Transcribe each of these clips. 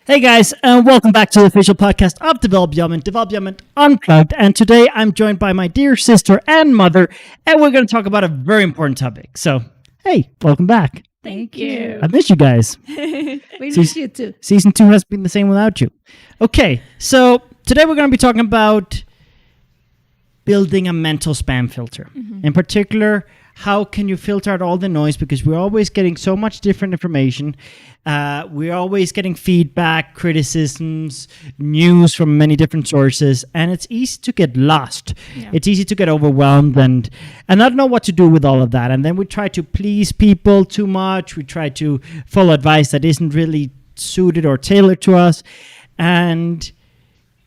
Hey guys, and welcome back to the official podcast of Development Unplugged. And today I'm joined by my dear sister and mother, and we're going to talk about a very important topic. So, hey, welcome back. Thank you. I miss you guys. We miss you too. Season 2 has been the same without you. Okay, so today we're going to be talking about building a mental spam filter. In particular, how can you filter out all the noise? Because we're always getting so much different information. We're always getting feedback, criticisms, news from many different sources, and it's easy to get lost. Yeah. It's easy to get overwhelmed and not know what to do with all of that. And then we try to please people too much. We try to follow advice that isn't really suited or tailored to us. And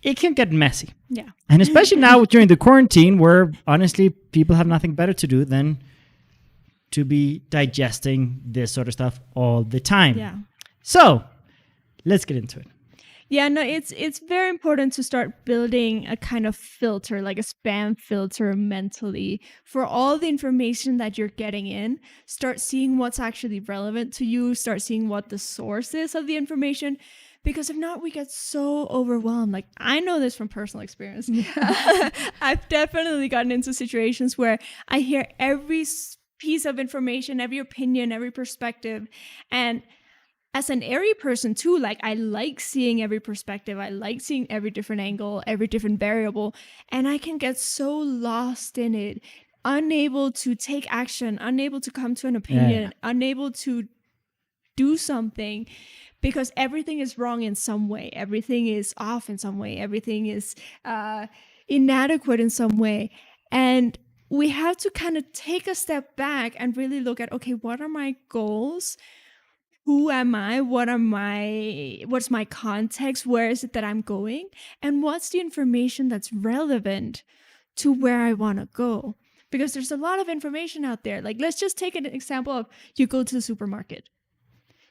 it can get messy. Yeah. And especially now during the quarantine, where honestly people have nothing better to do than to be digesting this sort of stuff all the time. Yeah. So let's get into it. Yeah, no, it's very important to start building a kind of filter, like a spam filter mentally for all the information that you're getting in. Start seeing what's actually relevant to you, start seeing what the source is of the information. Because if not, we get so overwhelmed. Like, I know this from personal experience. I've definitely gotten into situations where I hear every piece of information, every opinion, every perspective. And as an airy person too, like, I like seeing every perspective. I like seeing every different angle, every different variable. And I can get so lost in it, unable to take action, unable to come to an opinion, unable to do something. Because everything is wrong in some way. Everything is off in some way. Everything is inadequate in some way. And we have to kind of take a step back and really look at, okay, what are my goals? Who am I? What's my context? Where is it that I'm going? And what's the information that's relevant to where I want to go? Because there's a lot of information out there. Like, let's just take an example of you go to the supermarket.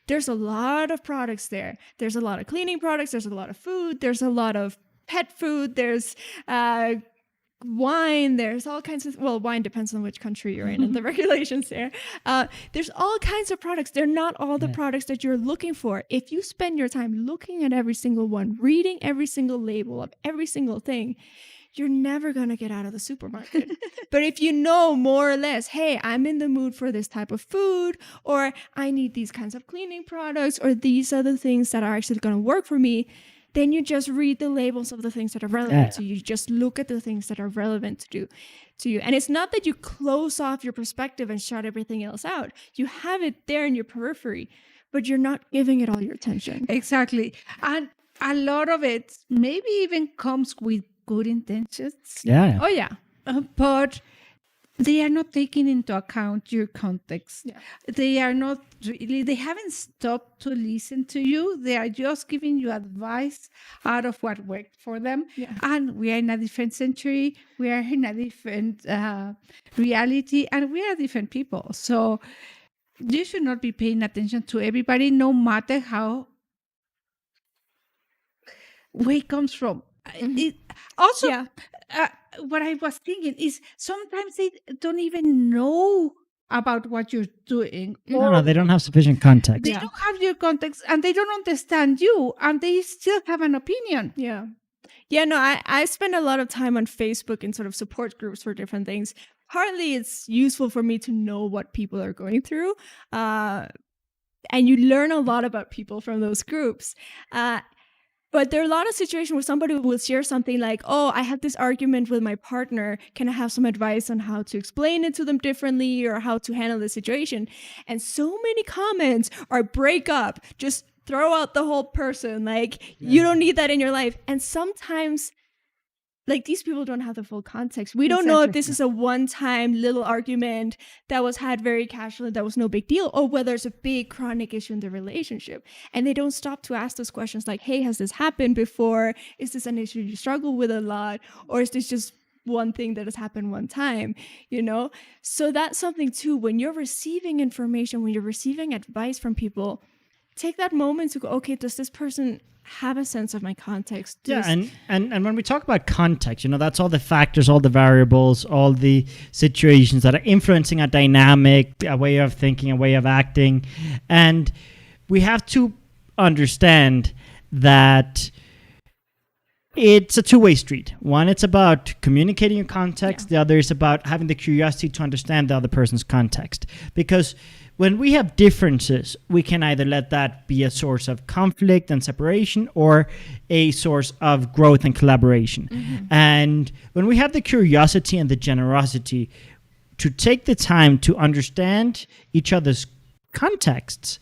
There's a lot of products there. There's a lot of cleaning products. There's a lot of food. There's a lot of pet food. There's wine. There's all kinds of, well, wine depends on which country you're in and the regulations there. There's all kinds of products. They're not all the products that you're looking for. If you spend your time looking at every single one, reading every single label of every single thing, you're never going to get out of the supermarket. But if you know more or less, hey, I'm in the mood for this type of food, or I need these kinds of cleaning products, or these are the things that are actually going to work for me, then you just read the labels of the things that are relevant to you. You just look at the things that are relevant to you. And it's not that you close off your perspective and shut everything else out. You have it there in your periphery, but you're not giving it all your attention. Exactly. And a lot of it maybe even comes with good intentions. Yeah. Oh, yeah. But they are not taking into account your context. Yeah. They haven't stopped to listen to you. They are just giving you advice out of what worked for them. Yeah. And we are in a different century. We are in a different reality, and we are different people. So you should not be paying attention to everybody, no matter how where it comes from. What I was thinking is sometimes they don't even know about what you're doing. No, they don't have sufficient context. They don't have your context, and they don't understand you, and they still have an opinion. Yeah. Yeah, no, I spend a lot of time on Facebook in sort of support groups for different things. Partly it's useful for me to know what people are going through. And you learn a lot about people from those groups. But there are a lot of situations where somebody will share something like, oh, I had this argument with my partner. Can I have some advice on how to explain it to them differently or how to handle the situation? And so many comments are break up, just throw out the whole person. Like, you don't need that in your life. And sometimes, like, these people don't have the full context. We don't know if this is a one-time little argument that was had very casually, that was no big deal, or whether it's a big chronic issue in the relationship. And they don't stop to ask those questions like, hey, has this happened before? Is this an issue you struggle with a lot? Or is this just one thing that has happened one time, you know? So that's something too, when you're receiving information, when you're receiving advice from people, take that moment to go, okay, does this person have a sense of my context? And when we talk about context, you know, that's all the factors, all the variables, all the situations that are influencing a dynamic, a way of thinking, a way of acting. And we have to understand that it's a two-way street. One, it's about communicating your context. The other is about having the curiosity to understand the other person's context. Because when we have differences, we can either let that be a source of conflict and separation or a source of growth and collaboration. And when we have the curiosity and the generosity to take the time to understand each other's contexts,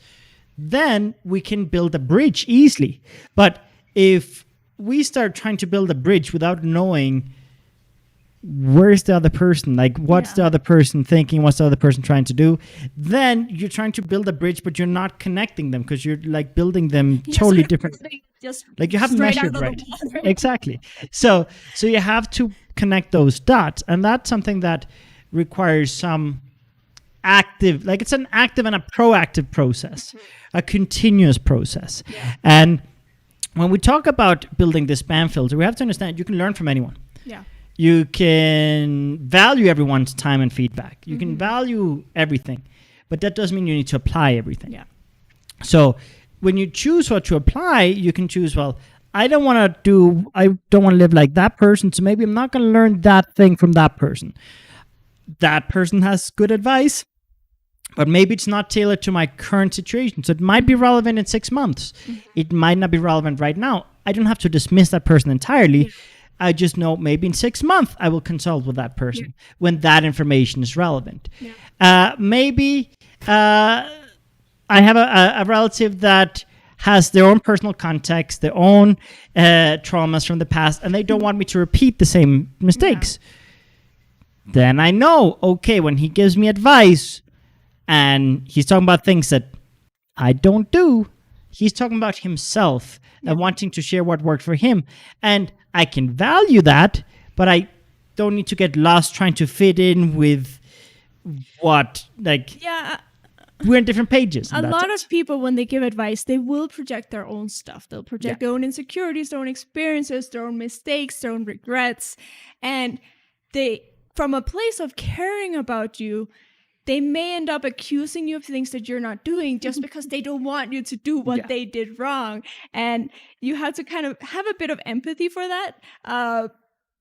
then we can build a bridge easily. But if we start trying to build a bridge without knowing where's the other person, like what's the other person thinking, what's the other person trying to do, then you're trying to build a bridge, but you're not connecting them because you're like building them totally different. Just like you haven't straight measured out of right. the water. Exactly. So you have to connect those dots, and that's something that requires some active, like it's an active and a proactive process, a continuous process. And when we talk about building the spam filter, we have to understand you can learn from anyone. Yeah. You can value everyone's time and feedback. You can value everything, but that doesn't mean you need to apply everything. Yeah. So when you choose what to apply, you can choose, well, I don't want to live like that person, so maybe I'm not going to learn that thing from that person. That person has good advice, but maybe it's not tailored to my current situation. So it might be relevant in 6 months. It might not be relevant right now. I don't have to dismiss that person entirely. I just know maybe in 6 months I will consult with that person when that information is relevant. Maybe I have a relative that has their own personal context, their own traumas from the past, and they don't want me to repeat the same mistakes. Then I know, okay, when he gives me advice and he's talking about things that I don't do, he's talking about himself and wanting to share what worked for him. And I can value that, but I don't need to get lost trying to fit in with what, like, we're in different pages. A lot of people, when they give advice, they will project their own stuff. They'll project their own insecurities, their own experiences, their own mistakes, their own regrets. And they, from a place of caring about you, they may end up accusing you of things that you're not doing just because they don't want you to do what they did wrong. And you have to kind of have a bit of empathy for that,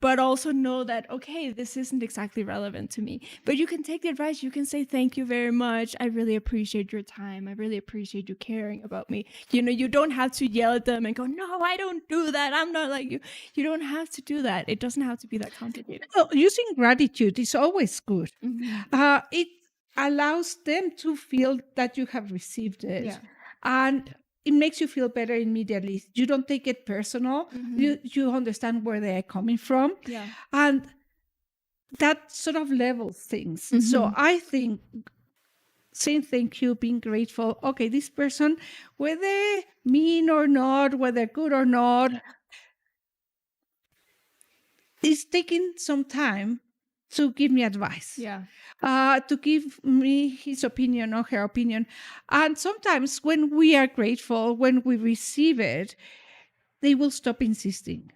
but also know that, okay, this isn't exactly relevant to me. But you can take the advice. You can say, thank you very much. I really appreciate your time. I really appreciate you caring about me. You know, you don't have to yell at them and go, no, I don't do that. I'm not like you. You don't have to do that. It doesn't have to be that complicated. So using gratitude is always good. It allows them to feel that you have received it. And it makes you feel better immediately. You don't take it personal. You understand where they are coming from. And that sort of levels things. So I think saying thank you, being grateful, okay, this person, whether mean or not, whether good or not, is taking some time to give me advice, to give me his opinion or her opinion. And sometimes when we are grateful, when we receive it, they will stop insisting.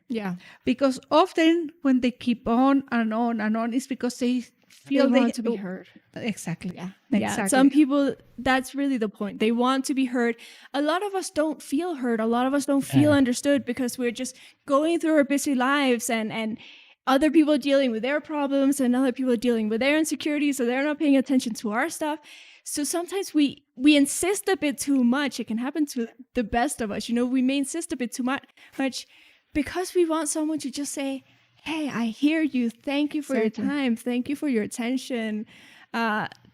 Because often when they keep on and on and on, it's because they feel they want to be heard. Exactly. Exactly. Some people, that's really the point. They want to be heard. A lot of us don't feel heard. A lot of us don't feel understood because we're just going through our busy lives and other people dealing with their problems and other people dealing with their insecurities, so they're not paying attention to our stuff. So sometimes we insist a bit too much. It can happen to the best of us. You know, we may insist a bit too much because we want someone to just say, hey, I hear you. Thank you for your time. Thank you for your attention.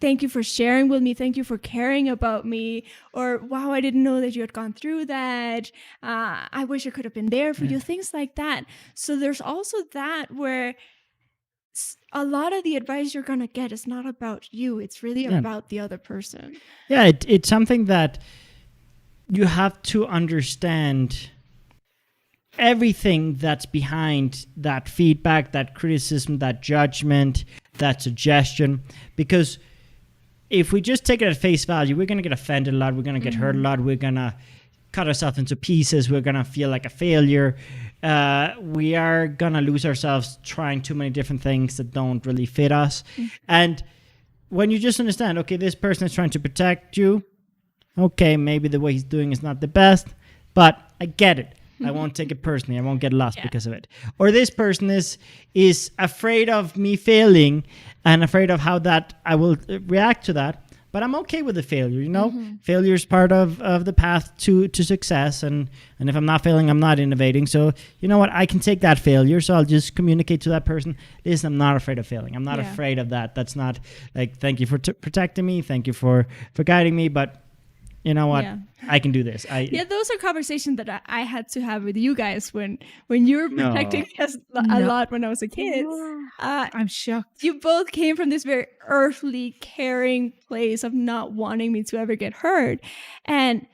Thank you for sharing with me. Thank you for caring about me. Or, wow, I didn't know that you had gone through that. I wish I could have been there for you. Things like that. So there's also that where a lot of the advice you're going to get is not about you. It's really about the other person. Yeah, it's something that you have to understand everything that's behind that feedback, that criticism, that judgment, that suggestion. Because if we just take it at face value, we're going to get offended a lot. We're going to get hurt a lot. We're going to cut ourselves into pieces. We're going to feel like a failure. We are going to lose ourselves trying too many different things that don't really fit us. And when you just understand, okay, this person is trying to protect you. Okay, maybe the way he's doing is not the best, but I get it. I won't take it personally. I won't get lost because of it. Or this person is afraid of me failing and afraid of how that I will react to that. But I'm okay with the failure, you know? Failure is part of the path to success. And if I'm not failing, I'm not innovating. So, you know what? I can take that failure. So I'll just communicate to that person, listen, I'm not afraid of failing. I'm not afraid of that. That's not like, thank you for protecting me. Thank you for guiding me. But you know what? I can do this. Those are conversations that I had to have with you guys when you were protecting us a lot when I was a kid. I'm shocked. You both came from this very earthly, caring place of not wanting me to ever get hurt. And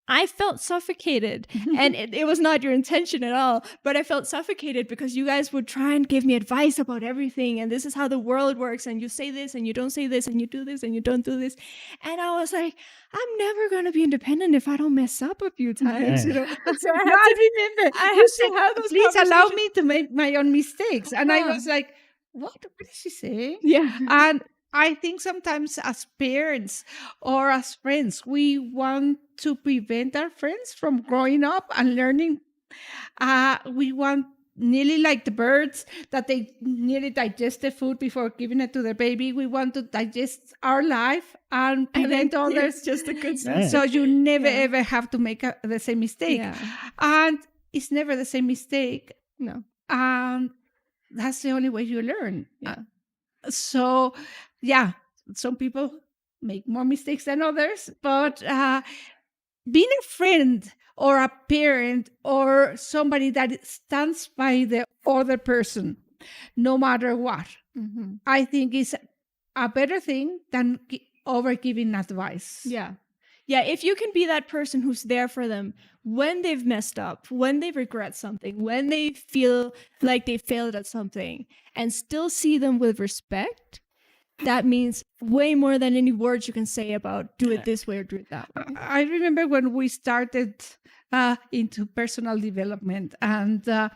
I felt suffocated, and it was not your intention at all, but I felt suffocated because you guys would try and give me advice about everything, and this is how the world works, and you say this, and you don't say this, and you do this, and you don't do this. And I was like, I'm never going to be independent if I don't mess up a few times. You know? So I remember. I have to have those Please allow me to make my own mistakes. And I was like, what is she saying? Yeah. And I think sometimes as parents or as friends, we want to prevent our friends from growing up and learning. We want nearly like the birds that they nearly digest the food before giving it to their baby. We want to digest our life and prevent others. Just a good sense. So you never ever have to make the same mistake. Yeah. And it's never the same mistake. No. And that's the only way you learn. Yeah. So, some people make more mistakes than others, but being a friend or a parent or somebody that stands by the other person, no matter what, I think is a better thing than over-giving advice. Yeah. Yeah, if you can be that person who's there for them when they've messed up, when they regret something, when they feel like they failed at something, and still see them with respect, that means way more than any words you can say about do it this way or do it that way. I remember when we started into personal development, and a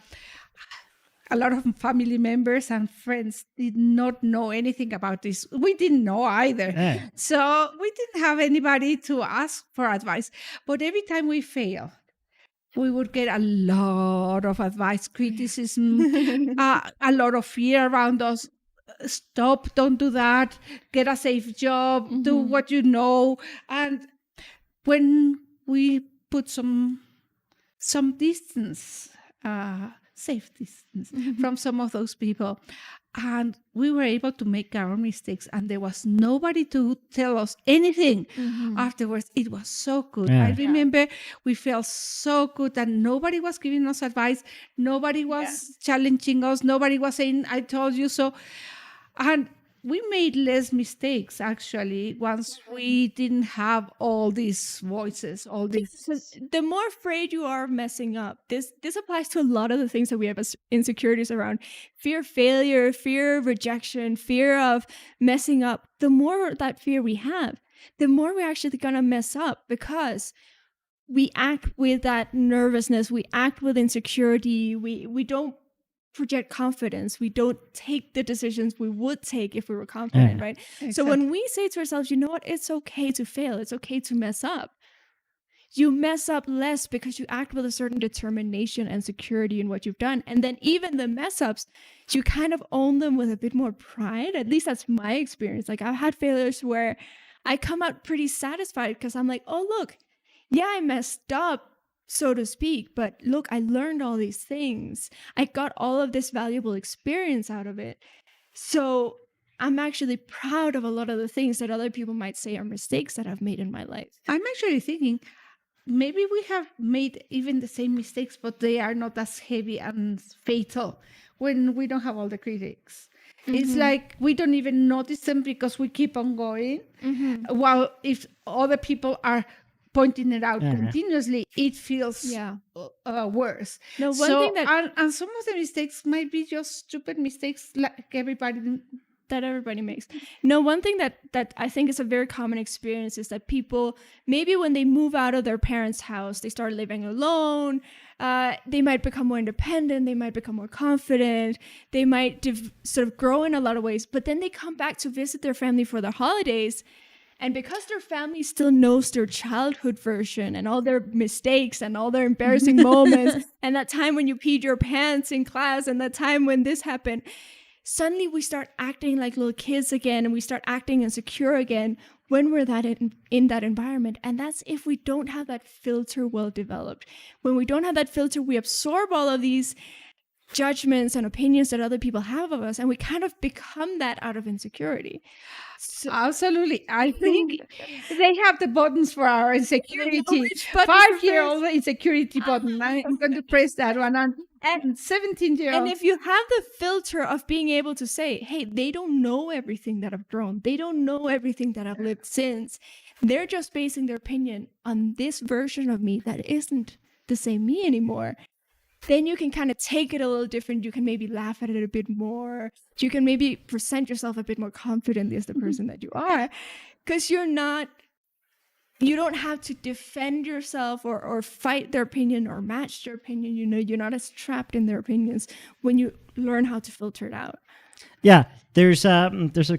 lot of family members and friends did not know anything about this. We didn't know either. Yeah. So we didn't have anybody to ask for advice. But every time we failed, we would get a lot of advice, criticism, a lot of fear around us. Stop, don't do that, get a safe job, do what you know. And when we put some distance, safe distance from some of those people, and we were able to make our own mistakes, and there was nobody to tell us anything afterwards. It was so good. I remember we felt so good that nobody was giving us advice, nobody was challenging us, nobody was saying I told you so. And we made less mistakes, actually, once we didn't have all these voices, all these. The more afraid you are of messing up, this applies to a lot of the things that we have as insecurities around. Fear of failure, fear of rejection, fear of messing up. The more that fear we have, the more we're actually going to mess up, because we act with that nervousness, we act with insecurity, we don't project confidence. We don't take the decisions we would take if we were confident, right? Exactly. So when we say to ourselves, you know what, it's okay to fail, it's okay to mess up, you mess up less because you act with a certain determination and security in what you've done. And then even the mess ups, you kind of own them with a bit more pride. At least that's my experience. Like, I've had failures where I come out pretty satisfied because I'm like, oh, look, yeah, I messed up, so to speak, but look, I learned all these things. I got all of this valuable experience out of it. So I'm actually proud of a lot of the things that other people might say are mistakes that I've made in my life. I'm actually thinking maybe we have made even the same mistakes, but they are not as heavy and fatal when we don't have all the critics. It's like we don't even notice them because we keep on going. While if other people are pointing it out continuously, it feels worse. No, one thing that and some of the mistakes might be just stupid mistakes like everybody makes. No, one thing that I think is a very common experience is that people, maybe when they move out of their parents' house, they start living alone, they might become more independent, they might become more confident, they might sort of grow in a lot of ways, but then they come back to visit their family for their holidays, And because their family still knows their childhood version and all their mistakes and all their embarrassing moments and that time when you peed your pants in class and that time when this happened, suddenly we start acting like little kids again, and we start acting insecure again when we're in that environment. And that's if we don't have that filter well developed. When we don't have that filter, we absorb all of these judgments and opinions that other people have of us, and we kind of become that out of insecurity. So, absolutely. I think they have the buttons for our insecurity. 5-year-old insecurity button. I'm going to press that one. And 17-year-old. And if you have the filter of being able to say, hey, they don't know everything that I've grown. They don't know everything that I've lived since. They're just basing their opinion on this version of me that isn't the same me anymore. Then you can kind of take it a little different. You can maybe laugh at it a bit more. You can maybe present yourself a bit more confidently as the person that you are. Because you don't have to defend yourself or fight their opinion or match their opinion. You're not as trapped in their opinions when you learn how to filter it out. Yeah, there's a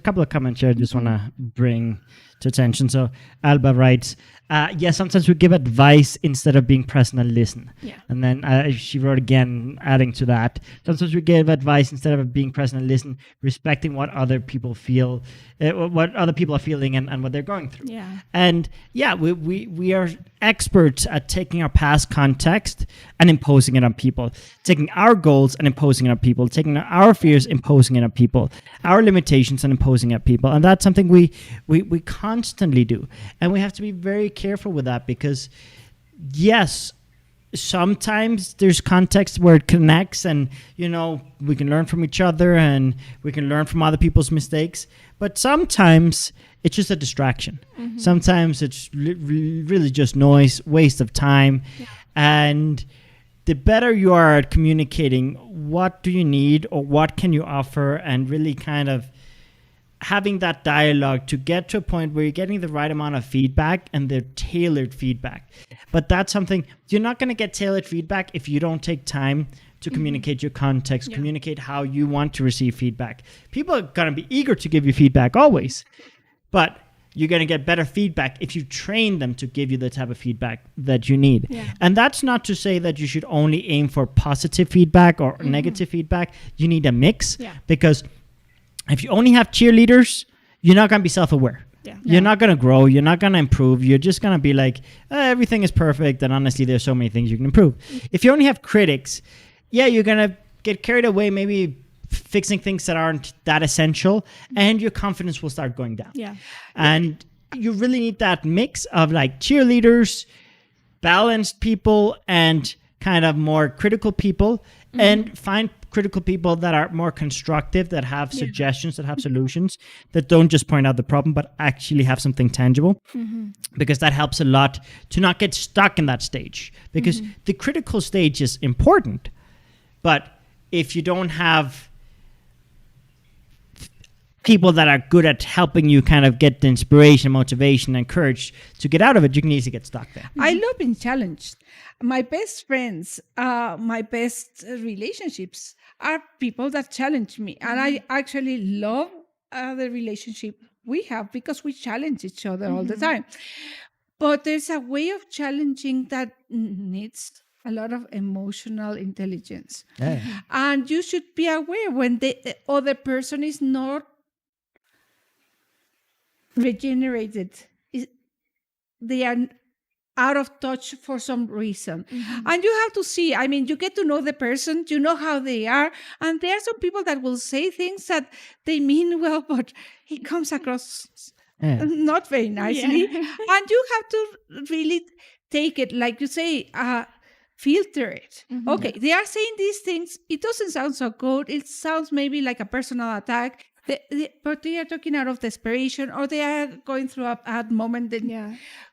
couple of comments here I just want to bring to attention. So Alba writes, sometimes we give advice instead of being present and listen. Yeah. And then she wrote again, adding to that, sometimes we give advice instead of being present and listen, respecting what other people feel, what other people are feeling and what they're going through. Yeah. And we are experts at taking our past context and imposing it on people, taking our goals and imposing it on people, taking our fears, imposing it on people, our limitations and imposing it on people. And that's something we constantly do. And we have to be very careful with that because, yes, sometimes there's context where it connects and, we can learn from each other and we can learn from other people's mistakes. But sometimes it's just a distraction. Mm-hmm. Sometimes it's really just noise, waste of time. Yeah. And the better you are at communicating what do you need or what can you offer and really kind of having that dialogue to get to a point where you're getting the right amount of feedback and the tailored feedback. But that's something, you're not going to get tailored feedback if you don't take time to communicate your context, communicate how you want to receive feedback. People are going to be eager to give you feedback always, but you're going to get better feedback if you train them to give you the type of feedback that you need. Yeah. And that's not to say that you should only aim for positive feedback or negative feedback. You need a mix because if you only have cheerleaders, you're not going to be self-aware. Yeah. You're not going to grow. You're not going to improve. You're just going to be like, everything is perfect. And honestly, there's so many things you can improve. If you only have critics, you're going to get carried away, maybe fixing things that aren't that essential, and your confidence will start going down. Yeah. And you really need that mix of like cheerleaders, balanced people, and kind of more critical people, and find critical people that are more constructive, that have suggestions, that have solutions, that don't just point out the problem, but actually have something tangible. Because that helps a lot to not get stuck in that stage. Because the critical stage is important, but if you don't have people that are good at helping you kind of get the inspiration, motivation, and courage to get out of it, you can easily get stuck there. I love being challenged. My best friends, my best relationships are people that challenge me. And I actually love the relationship we have because we challenge each other all the time. But there's a way of challenging that needs a lot of emotional intelligence. Yeah. And you should be aware when the other person is not regenerated. They are out of touch for some reason. And you have to see, you get to know the person, you know how they are. And there are some people that will say things that they mean well, but it comes across not very nicely. And you have to really take it, like you say, filter it. Okay, they are saying these things. It doesn't sound so good. It sounds maybe like a personal attack. But they are talking out of desperation, or they are going through a bad moment,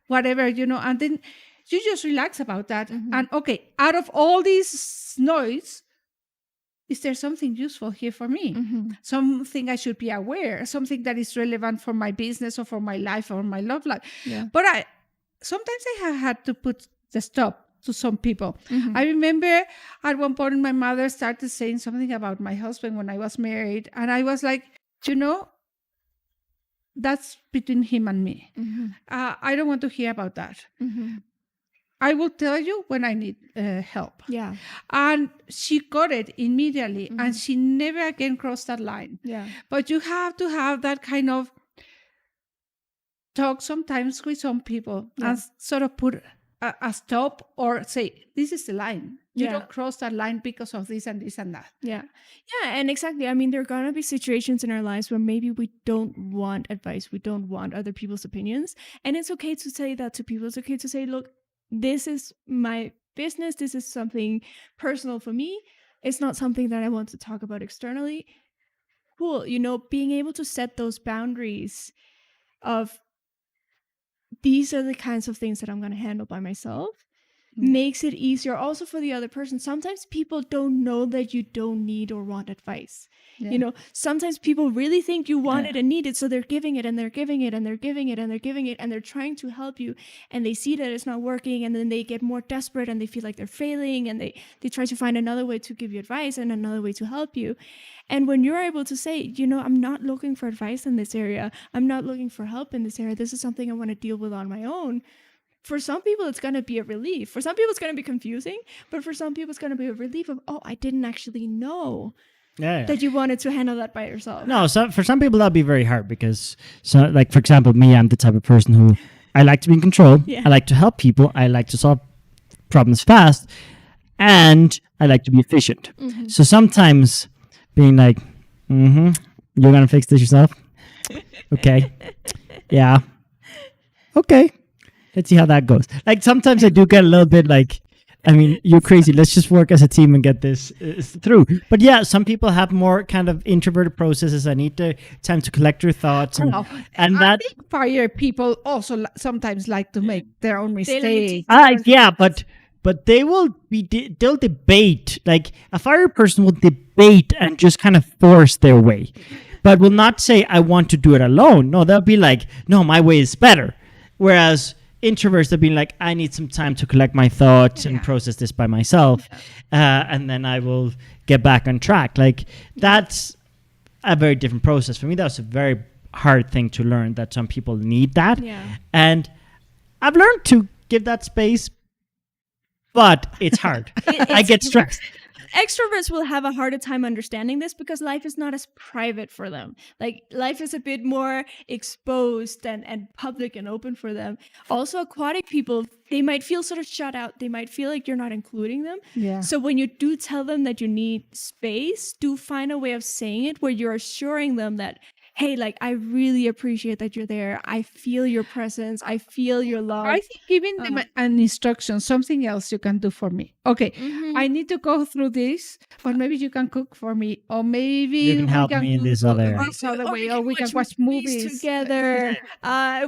whatever, and then you just relax about that. And okay, out of all this noise, is there something useful here for me? Something I should be aware, something that is relevant for my business or for my life or my love life. Yeah. But sometimes I have had to put the stop to some people. I remember at one point my mother started saying something about my husband when I was married, and I was like, that's between him and me. I don't want to hear about that. I will tell you when I need help. Yeah. And she got it immediately, and she never again crossed that line. Yeah. But you have to have that kind of talk sometimes with some people and sort of put a stop or say, this is the line. You don't cross that line because of this and this and that. Yeah. Yeah. And exactly. I mean, there are going to be situations in our lives where maybe we don't want advice. We don't want other people's opinions. And it's okay to say that to people. It's okay to say, look, this is my business. This is something personal for me. It's not something that I want to talk about externally. Cool. You know, being able to set those boundaries of these are the kinds of things that I'm going to handle by myself makes it easier also for the other person. Sometimes people don't know that you don't need or want advice. You know, sometimes people really think you want it and need it, so they're giving it and they're giving it and they're giving it and they're giving it and they're trying to help you, and they see that it's not working, and then they get more desperate and they feel like they're failing, and they try to find another way to give you advice and another way to help you. And when you're able to say, you know, I'm not looking for advice in this area, I'm not looking for help in this area, this is something I want to deal with on my own. For some people, it's going to be a relief. For some people, it's going to be confusing. But for some people, it's going to be a relief of, oh, I didn't actually know that you wanted to handle that by yourself. No, so for some people, that'll be very hard because, so like, for example, me, I'm the type of person who I like to be in control. Yeah. I like to help people. I like to solve problems fast. And I like to be efficient. So sometimes being like, you're going to fix this yourself? Okay. Yeah. Okay. Let's see how that goes. Like sometimes I do get a little bit like, I mean, you're crazy. Let's just work as a team and get this through. But yeah, some people have more kind of introverted processes. I need the time to collect your thoughts. And I think fire people also sometimes like to make their own mistakes. Yeah, but they'll debate. Like a fire person will debate and just kind of force their way, but will not say, I want to do it alone. No, they'll be like, no, my way is better. Whereas introverts have been like, I need some time to collect my thoughts and process this by myself, and then I will get back on track. Like that's a very different process. For me, that was a very hard thing to learn, that some people need that. And I've learned to give that space, but it's hard. I get stressed. Extroverts will have a harder time understanding this because life is not as private for them. Like life is a bit more exposed and public and open for them. Also, aquatic people, they might feel sort of shut out. They might feel like you're not including them. So when you do tell them that you need space, do find a way of saying it where you're assuring them that, hey, like, I really appreciate that you're there. I feel your presence. I feel your love. I think giving them an instruction, something else you can do for me. Okay, I need to go through this, but maybe you can cook for me, or maybe you can help me in this other way, or we can watch movies together.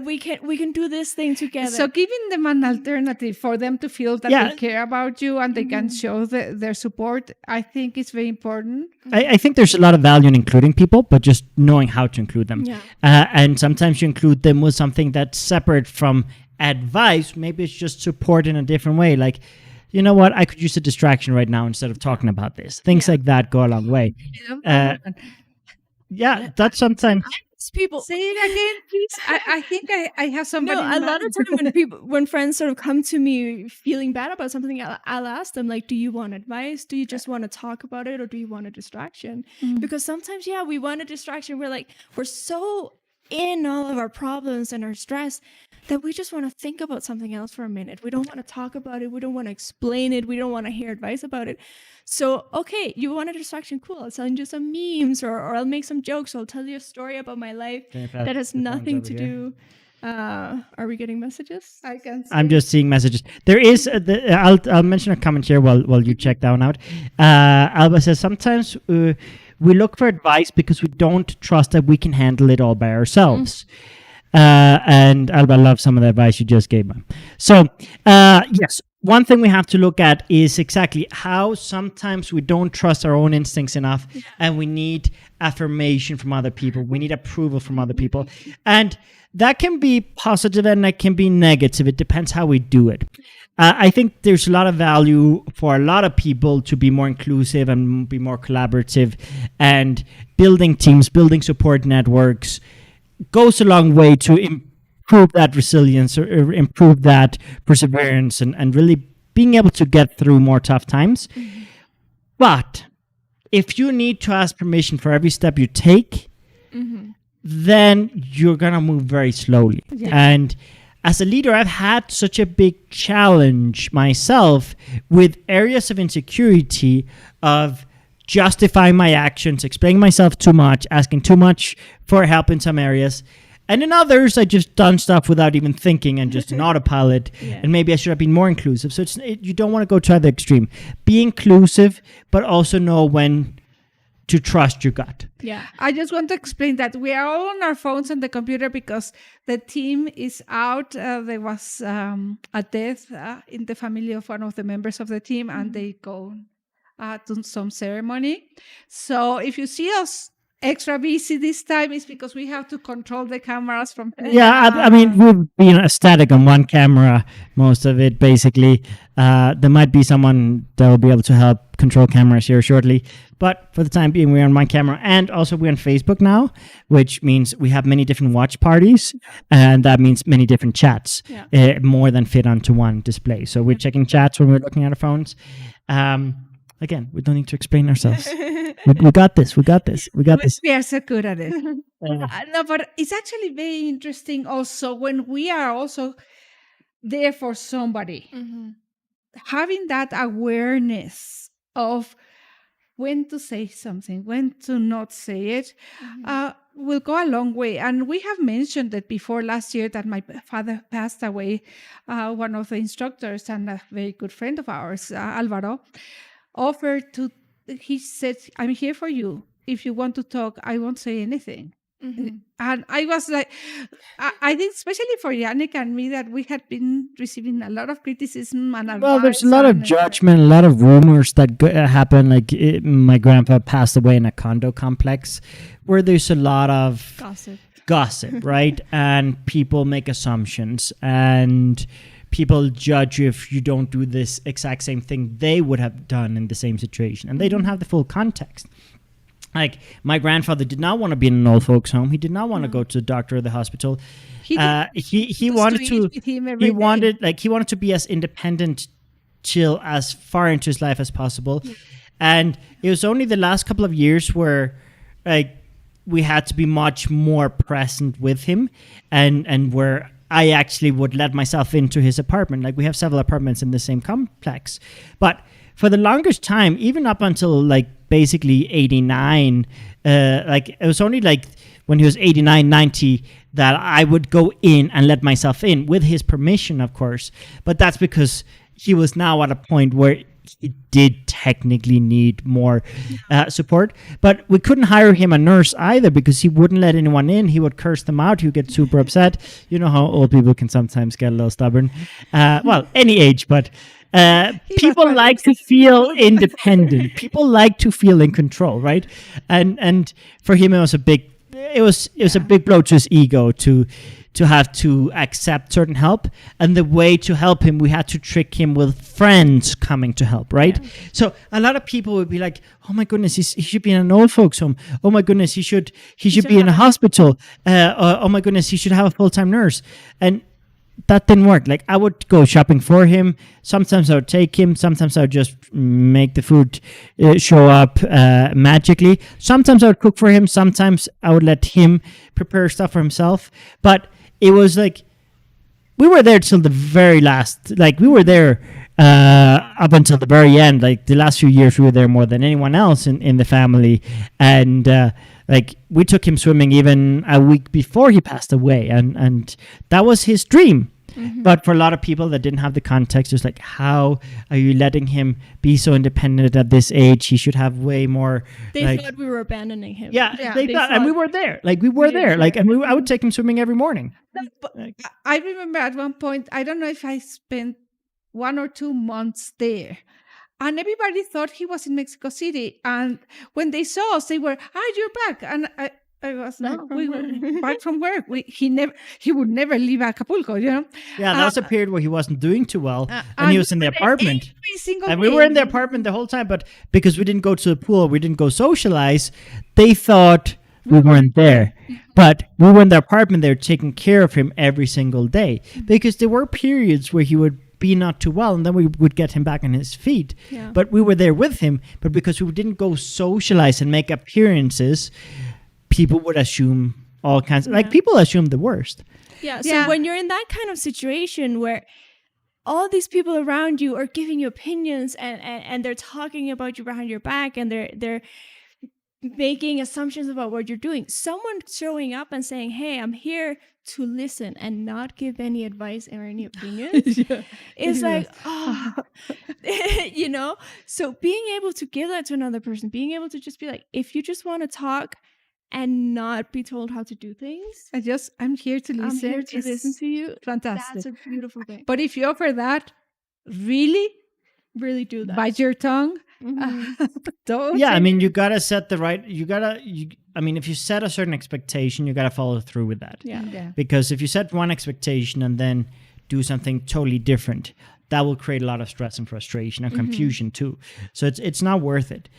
We can do this thing together. So giving them an alternative for them to feel that they care about you and they can show their support, I think is very important. I think there's a lot of value in including people, but just knowing how to include them. And sometimes you include them with something that's separate from advice. Maybe it's just support in a different way. Like, you know what? I could use a distraction right now instead of talking about this. Things like that go a long way. That's sometimes. People say it again, please. I think I have somebody. No, a lot of times when friends sort of come to me feeling bad about something, I'll ask them, like, do you want advice? Do you just want to talk about it, or do you want a distraction? Because sometimes, we want a distraction. We're so in all of our problems and our stress that we just want to think about something else for a minute. We don't want to talk about it. We don't want to explain it. We don't want to hear advice about it. So, okay, you want a distraction? Cool. I'll send you some memes, or I'll make some jokes. Or I'll tell you a story about my life that has nothing to do. Are we getting messages? I can see. I'm just seeing messages. There is, I'll mention a comment here while you check that one out. Alba says, sometimes we look for advice because we don't trust that we can handle it all by ourselves. And Alba loves some of the advice you just gave me. So, yes, one thing we have to look at is exactly how sometimes we don't trust our own instincts enough, and we need affirmation from other people. We need approval from other people. And that can be positive and that can be negative. It depends how we do it. I think there's a lot of value for a lot of people to be more inclusive and be more collaborative and building teams, building support networks, goes a long way to improve that resilience or improve that perseverance and really being able to get through more tough times. But if you need to ask permission for every step you take, then you're going to move very slowly. Yeah. And as a leader, I've had such a big challenge myself with areas of insecurity of justifying my actions, explaining myself too much, asking too much for help in some areas. And in others, I just done stuff without even thinking and just an autopilot. Yeah. And maybe I should have been more inclusive. So you don't want to go to either extreme. Be inclusive, but also know when to trust your gut. Yeah. I just want to explain that we are all on our phones and the computer because the team is out. There was a death in the family of one of the members of the team, and they go to some ceremony. So if you see us extra busy this time, it's because we have to control the cameras from. Yeah, I mean, we've been static on one camera, most of it, basically. There might be someone that will be able to help control cameras here shortly. But for the time being, we're on one camera. And also we're on Facebook now, which means we have many different watch parties. And that means many different chats, more than fit onto one display. So we're checking chats when we're looking at our phones. Again, we don't need to explain ourselves. we got this. We got this. We got this. We are so good at it. No, but it's actually very interesting also when we are also there for somebody. Having that awareness of when to say something, when to not say it, will go a long way. And we have mentioned that before last year that my father passed away. One of the instructors and a very good friend of ours, Alvaro, offered to, he said, I'm here for you. If you want to talk, I won't say anything. And I was like, I think especially for Yannick and me that we had been receiving a lot of criticism and advice. Well, there's a lot of judgment, a lot of rumors that happen. Like my grandpa passed away in a condo complex where there's a lot of gossip, right? And people make assumptions and people judge you if you don't do this exact same thing they would have done in the same situation. And they don't have the full context. Like my grandfather did not want to be in an old folks home. He did not want to go to the doctor or the hospital. He wanted to be as independent, chill as far into his life as possible. And it was only the last couple of years where like we had to be much more present with him and where I actually would let myself into his apartment. Like we have several apartments in the same complex. But for the longest time, even up until like basically 89, like it was only like when he was 89, 90 that I would go in and let myself in with his permission, of course. But that's because he was now at a point where he did technically need more support. But we couldn't hire him a nurse either because he wouldn't let anyone in. He would curse them out. He would get super upset. You know how old people can sometimes get a little stubborn. Well, any age, but people like to feel independent. People like to feel in control, right? And for him, it was a big blow to his ego to have to accept certain help. And the way to help him, we had to trick him with friends coming to help, right? Yeah. So a lot of people would be like, oh my goodness, he should be in an old folks home. Oh my goodness, he should be in a hospital. Oh my goodness, he should have a full-time nurse. And that didn't work. Like I would go shopping for him. Sometimes I would take him. Sometimes I would just make the food show up magically. Sometimes I would cook for him. Sometimes I would let him prepare stuff for himself. But it was like we were there till the very last. Like we were there up until the very end. Like the last few years, we were there more than anyone else in the family. And like we took him swimming even a week before he passed away, and that was his dream. But for a lot of people that didn't have the context, it's like, how are you letting him be so independent at this age? He should have way more. They thought we were abandoning him. Yeah, they thought, and we were there. Like we were there. Like, and I would take him swimming every morning. I remember at one point, I don't know if I spent 1 or 2 months there. And everybody thought he was in Mexico City. And when they saw us, they were, you're back. And I was like, we were back from work. He would never leave Acapulco, you know? Yeah, that was a period where he wasn't doing too well. And he was in the apartment. And we were in the apartment the whole time. But because we didn't go to the pool, we didn't go socialize, they thought we weren't there. But we were in the apartment there taking care of him every single day, because there were periods where he would be not too well, and then we would get him back on his feet. Yeah. But we were there with him. But because we didn't go socialize and make appearances, people would assume all kinds of, like, people assume the worst. Yeah. So when you're in that kind of situation where all these people around you are giving you opinions and they're talking about you behind your back, and they're making assumptions about what you're doing, someone showing up and saying, hey, I'm here to listen and not give any advice or any opinions, it's like, oh, you know? So being able to give that to another person, being able to just be like, if you just want to talk and not be told how to do things, I'm here to listen. I'm here to listen to you. Fantastic. That's a beautiful thing. But if you offer that, really do that. bite your tongue. Don't. Yeah, I mean, you gotta set the right. I mean, if you set a certain expectation, you gotta follow through with that. Yeah. Because if you set one expectation and then do something totally different, that will create a lot of stress and frustration and confusion too. So it's not worth it.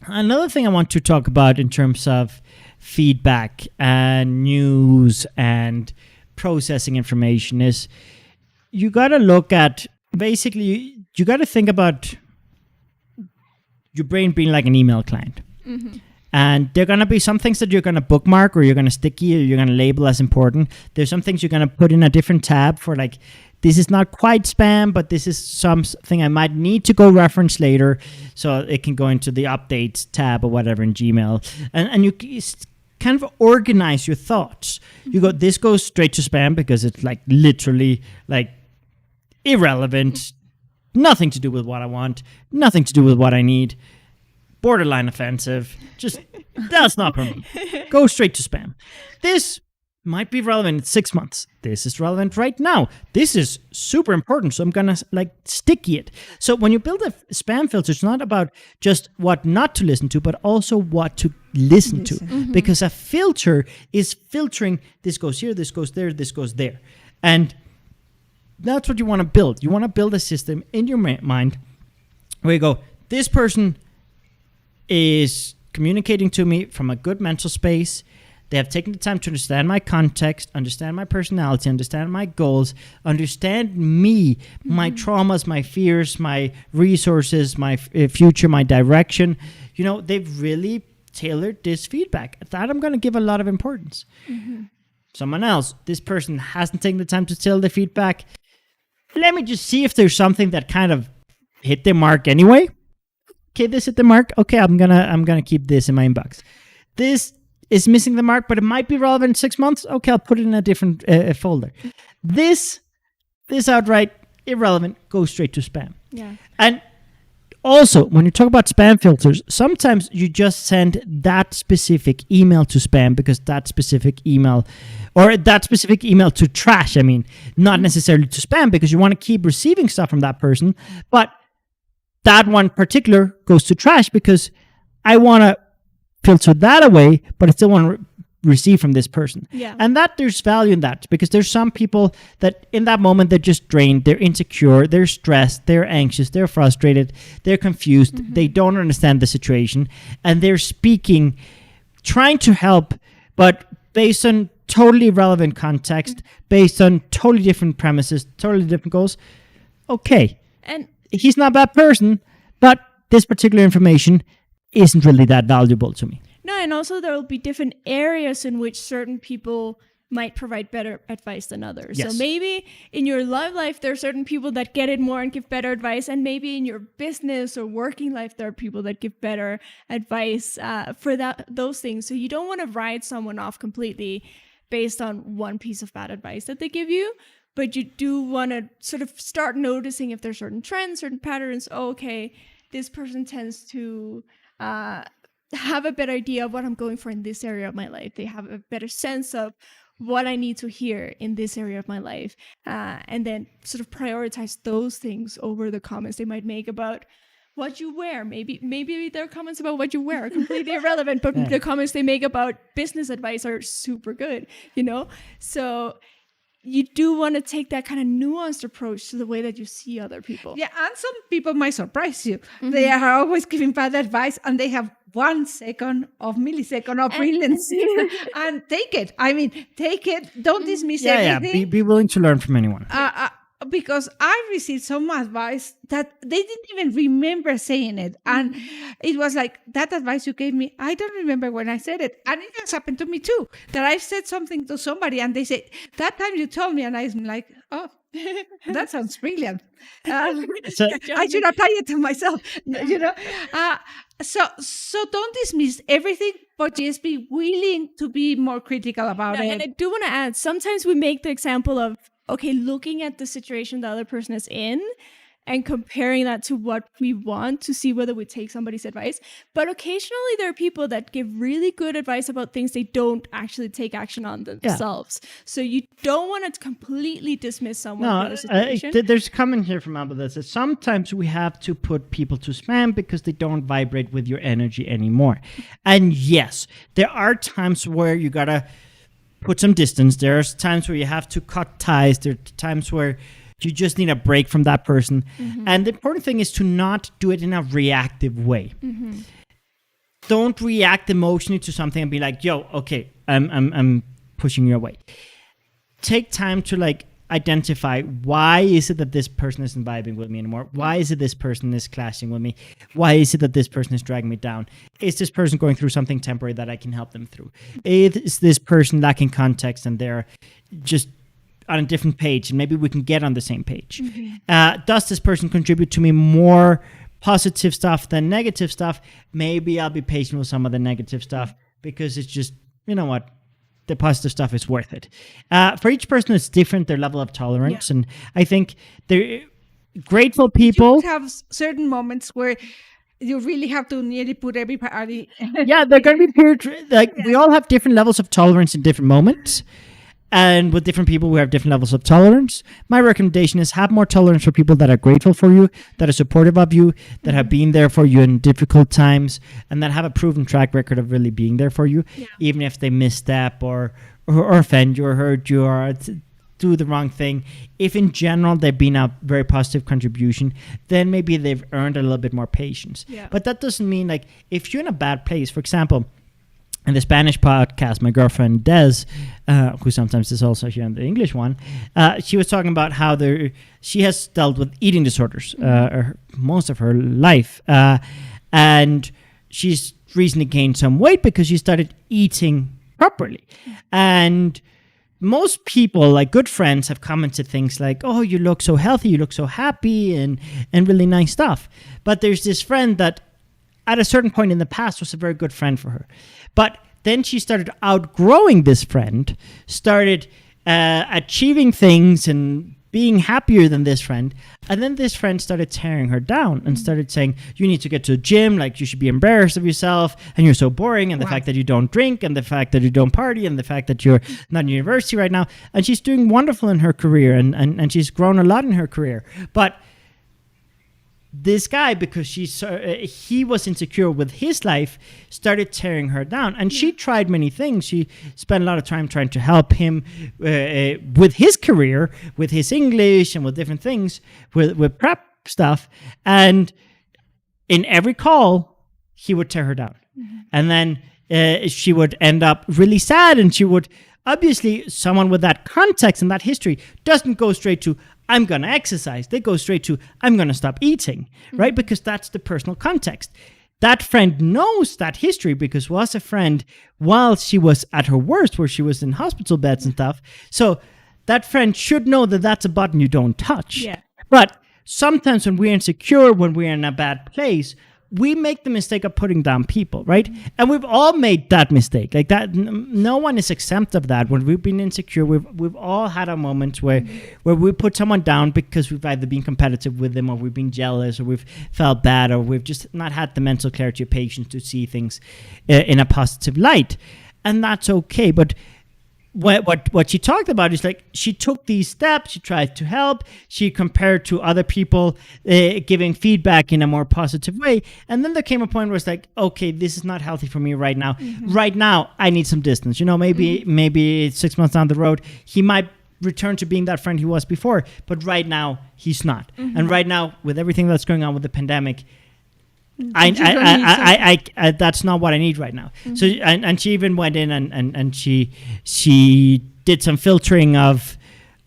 Another thing I want to talk about in terms of feedback and news and processing information is you got to look at, basically, you got to think about your brain being like an email client. And there are going to be some things that you're going to bookmark, or you're going to sticky, or you're going to label as important. There's some things you're going to put in a different tab for, like, this is not quite spam, but this is something I might need to go reference later, so it can go into the updates tab or whatever in Gmail. And you kind of organize your thoughts. You go, this goes straight to spam because it's like literally like irrelevant, nothing to do with what I want, nothing to do with what I need, borderline offensive, just that's not for me. Go straight to spam. This might be relevant in 6 months. This is relevant right now. This is super important, so I'm gonna like sticky it. So when you build a spam filter, it's not about just what not to listen to, but also what to listen to. Because a filter is filtering, this goes here, this goes there, this goes there. And that's what you want to build. You want to build a system in your mind where you go, this person is communicating to me from a good mental space. They have taken the time to understand my context, understand my personality, understand my goals, understand me, my traumas, my fears, my resources, my future, my direction. You know, they've really tailored this feedback. That I'm going to give a lot of importance. Someone else, this person hasn't taken the time to tailor the feedback. Let me just see if there's something that kind of hit the mark anyway. Okay, this hit the mark. Okay, I'm gonna keep this in my inbox. This is missing the mark, but it might be relevant in 6 months. Okay, I'll put it in a different folder. This outright irrelevant goes straight to spam. Yeah. And also, when you talk about spam filters, sometimes you just send that specific email to spam because that specific email, or that specific email to trash. I mean, not necessarily to spam, because you want to keep receiving stuff from that person, but that one particular goes to trash because I want to filter that away, but I still want to receive from this person. Yeah. And that there's value in that, because there's some people that in that moment they're just drained, they're insecure, they're stressed, they're anxious, they're frustrated, they're confused, they don't understand the situation, and they're speaking, trying to help, but based on totally irrelevant context, based on totally different premises, totally different goals. Okay. And he's not a bad person, but this particular information isn't really that valuable to me. no, and also there will be different areas in which certain people might provide better advice than others. Yes. So maybe in your love life, there are certain people that get it more and give better advice. And maybe in your business or working life, there are people that give better advice for those things. So you don't want to write someone off completely based on one piece of bad advice that they give you. But you do want to sort of start noticing if there's certain trends, certain patterns. Oh, okay, this person tends to have a better idea of what I'm going for in this area of my life. They have a better sense of what I need to hear in this area of my life. And then sort of prioritize those things over the comments they might make about what you wear. Maybe their comments about what you wear are completely irrelevant, but the comments they make about business advice are super good, you know? So you do want to take that kind of nuanced approach to the way that you see other people. Yeah, and some people might surprise you. They are always giving bad advice, and they have 1 second of millisecond of brilliance and take it. I mean, take it. Don't dismiss everything. Yeah. Be willing to learn from anyone. Because I received some advice that they didn't even remember saying it. And it was like, that advice you gave me, I don't remember when I said it. And it has happened to me too, that I've said something to somebody and they say, that time you told me, and I'm like, oh, that sounds brilliant. I should apply it to myself, you know. So don't dismiss everything, but just be willing to be more critical about it. And I do want to add, sometimes we make the example of, okay, looking at the situation the other person is in and comparing that to what we want to see whether we take somebody's advice. But occasionally there are people that give really good advice about things they don't actually take action on themselves. Yeah. So you don't want to completely dismiss someone for the situation. There's a comment here from Abba that says, sometimes we have to put people to spam because they don't vibrate with your energy anymore. And yes, there are times where you got to put some distance. There's times where you have to cut ties. There are times where you just need a break from that person. And the important thing is to not do it in a reactive way. Don't react emotionally to something and be like, yo, okay, I'm pushing you away. Take time to like identify, why is it that this person isn't vibing with me anymore? Why is it this person is clashing with me? Why is it that this person is dragging me down? Is this person going through something temporary that I can help them through? Is this person lacking context and they're just on a different page and maybe we can get on the same page? Does this person contribute to me more positive stuff than negative stuff? Maybe I'll be patient with some of the negative stuff because it's just, you know what? The positive stuff is worth it. For each person, it's different, their level of tolerance. And I think they're grateful people. You have certain moments where you really have to nearly put everybody. Yeah, they're going to be periods, like we all have different levels of tolerance in different moments. And with different people, we have different levels of tolerance. My recommendation is have more tolerance for people that are grateful for you, that are supportive of you, that have been there for you in difficult times, and that have a proven track record of really being there for you, even if they misstep or offend you or hurt you or do the wrong thing. If in general they've been a very positive contribution, then maybe they've earned a little bit more patience. But that doesn't mean, like, if you're in a bad place, for example, in the Spanish podcast, my girlfriend Des, who sometimes is also here on the English one, she was talking about how she has dealt with eating disorders most of her life. And she's recently gained some weight because she started eating properly. And most people, like good friends, have commented things like, oh, you look so healthy, you look so happy, and really nice stuff. But there's this friend that at a certain point in the past was a very good friend for her. But then she started outgrowing this friend, started achieving things and being happier than this friend. And then this friend started tearing her down and started saying, you need to get to the gym, like you should be embarrassed of yourself, and you're so boring, and the fact that you don't drink, and the fact that you don't party, and the fact that you're not in university right now. And she's doing wonderful in her career, and she's grown a lot in her career. But this guy, because he was insecure with his life, started tearing her down. And she tried many things. She spent a lot of time trying to help him with his career, with his English, and with different things, with prep stuff. And in every call, he would tear her down. And then she would end up really sad. And she would, obviously, someone with that context and that history doesn't go straight to, I'm going to exercise. They go straight to, I'm going to stop eating, right? Because that's the personal context. That friend knows that history because was a friend while she was at her worst, where she was in hospital beds and stuff. So that friend should know that that's a button you don't touch. Yeah. But sometimes when we're insecure, when we're in a bad place, we make the mistake of putting down people, right? And we've all made that mistake. Like that, no one is exempt of that. When we've been insecure, we've all had a moment where we put someone down because we've either been competitive with them, or we've been jealous, or we've felt bad, or we've just not had the mental clarity or patience to see things in a positive light. And that's okay. But what she talked about is, like, she took these steps, she tried to help, she compared to other people giving feedback in a more positive way, and then there came a point where it's like, okay, this is not healthy for me right now. Right now I need some distance. Maybe 6 months down the road he might return to being that friend he was before, but right now he's not. And right now, with everything that's going on with the pandemic, I that's not what I need right now. So and she even went in and she did some filtering of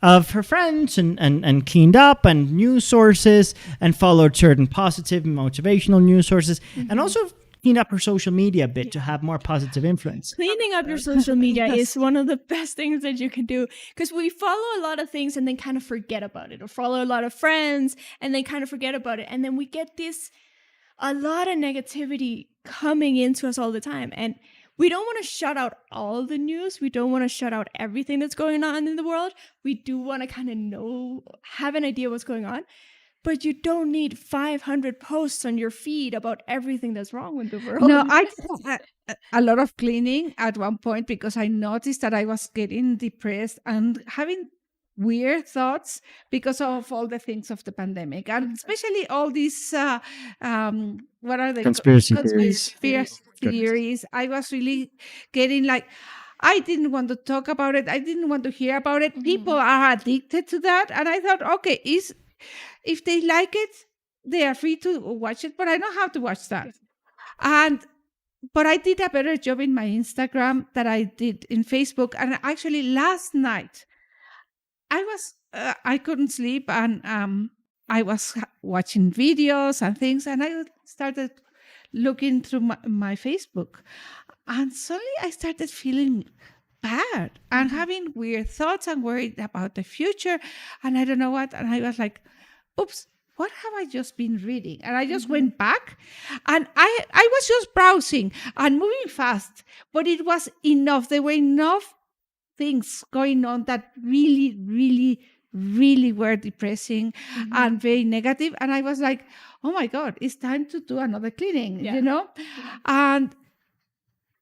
her friends and cleaned up and news sources and followed certain positive motivational news sources and also cleaned up her social media a bit to have more positive influence. Cleaning up your social media is one of the best things that you can do, because we follow a lot of things and then kind of forget about it, or follow a lot of friends and then kind of forget about it. And then we get a lot of negativity coming into us all the time. And we don't want to shut out all the news. We don't want to shut out everything that's going on in the world. We do want to kind of have an idea what's going on. But you don't need 500 posts on your feed about everything that's wrong with the world. No, I did a lot of cleaning at one point because I noticed that I was getting depressed and having weird thoughts because of all the things of the pandemic, and especially all these what are they, Conspiracy theories. I was really getting like, I didn't want to talk about it. I didn't want to hear about it. People are addicted to that, and I thought, okay, if they like it, they are free to watch it, but I don't have to watch that. But I did a better job in my Instagram than I did in Facebook. And actually last night, I couldn't sleep, and I was watching videos and things, and I started looking through my Facebook, and suddenly I started feeling bad and having weird thoughts and worried about the future, and I don't know what, and I was like, oops, what have I just been reading? And I just went back, and I was just browsing and moving fast, but it was enough. There were enough things going on that really, really, really were depressing and very negative. And I was like, oh my God, it's time to do another cleaning, you know? And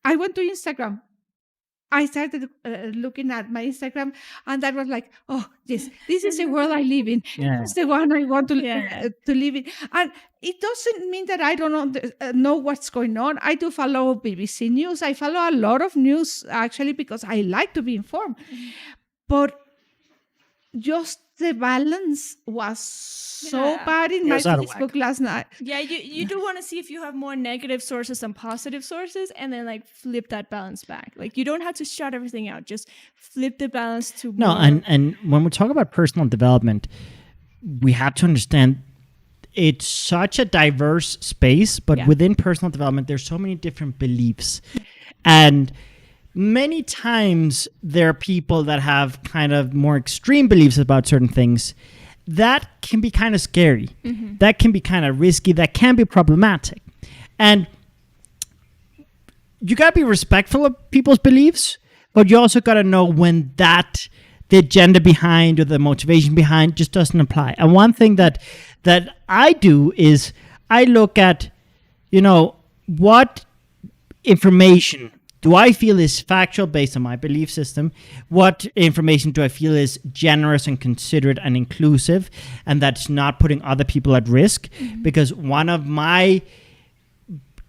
I went to Instagram. I started looking at my Instagram, and that was like, oh, yes, this is the world I live in. This is the one I want to live in. And it doesn't mean that I don't know what's going on. I do follow BBC News. I follow a lot of news, actually, because I like to be informed. But just the balance was so bad in my Facebook last night. Yeah, you do want to see if you have more negative sources than positive sources, and then like flip that balance back. Like you don't have to shut everything out. Just flip the balance to more. And when we talk about personal development, we have to understand it's such a diverse space, but within personal development, there's so many different beliefs. And many times there are people that have kind of more extreme beliefs about certain things. That can be kind of scary. That can be kind of risky. That can be problematic. And you got to be respectful of people's beliefs, but you also got to know when the agenda behind or the motivation behind just doesn't apply. And one thing that I do is I look at, what information do I feel is factual based on my belief system? What information do I feel is generous and considerate and inclusive, and that's not putting other people at risk? Because one of my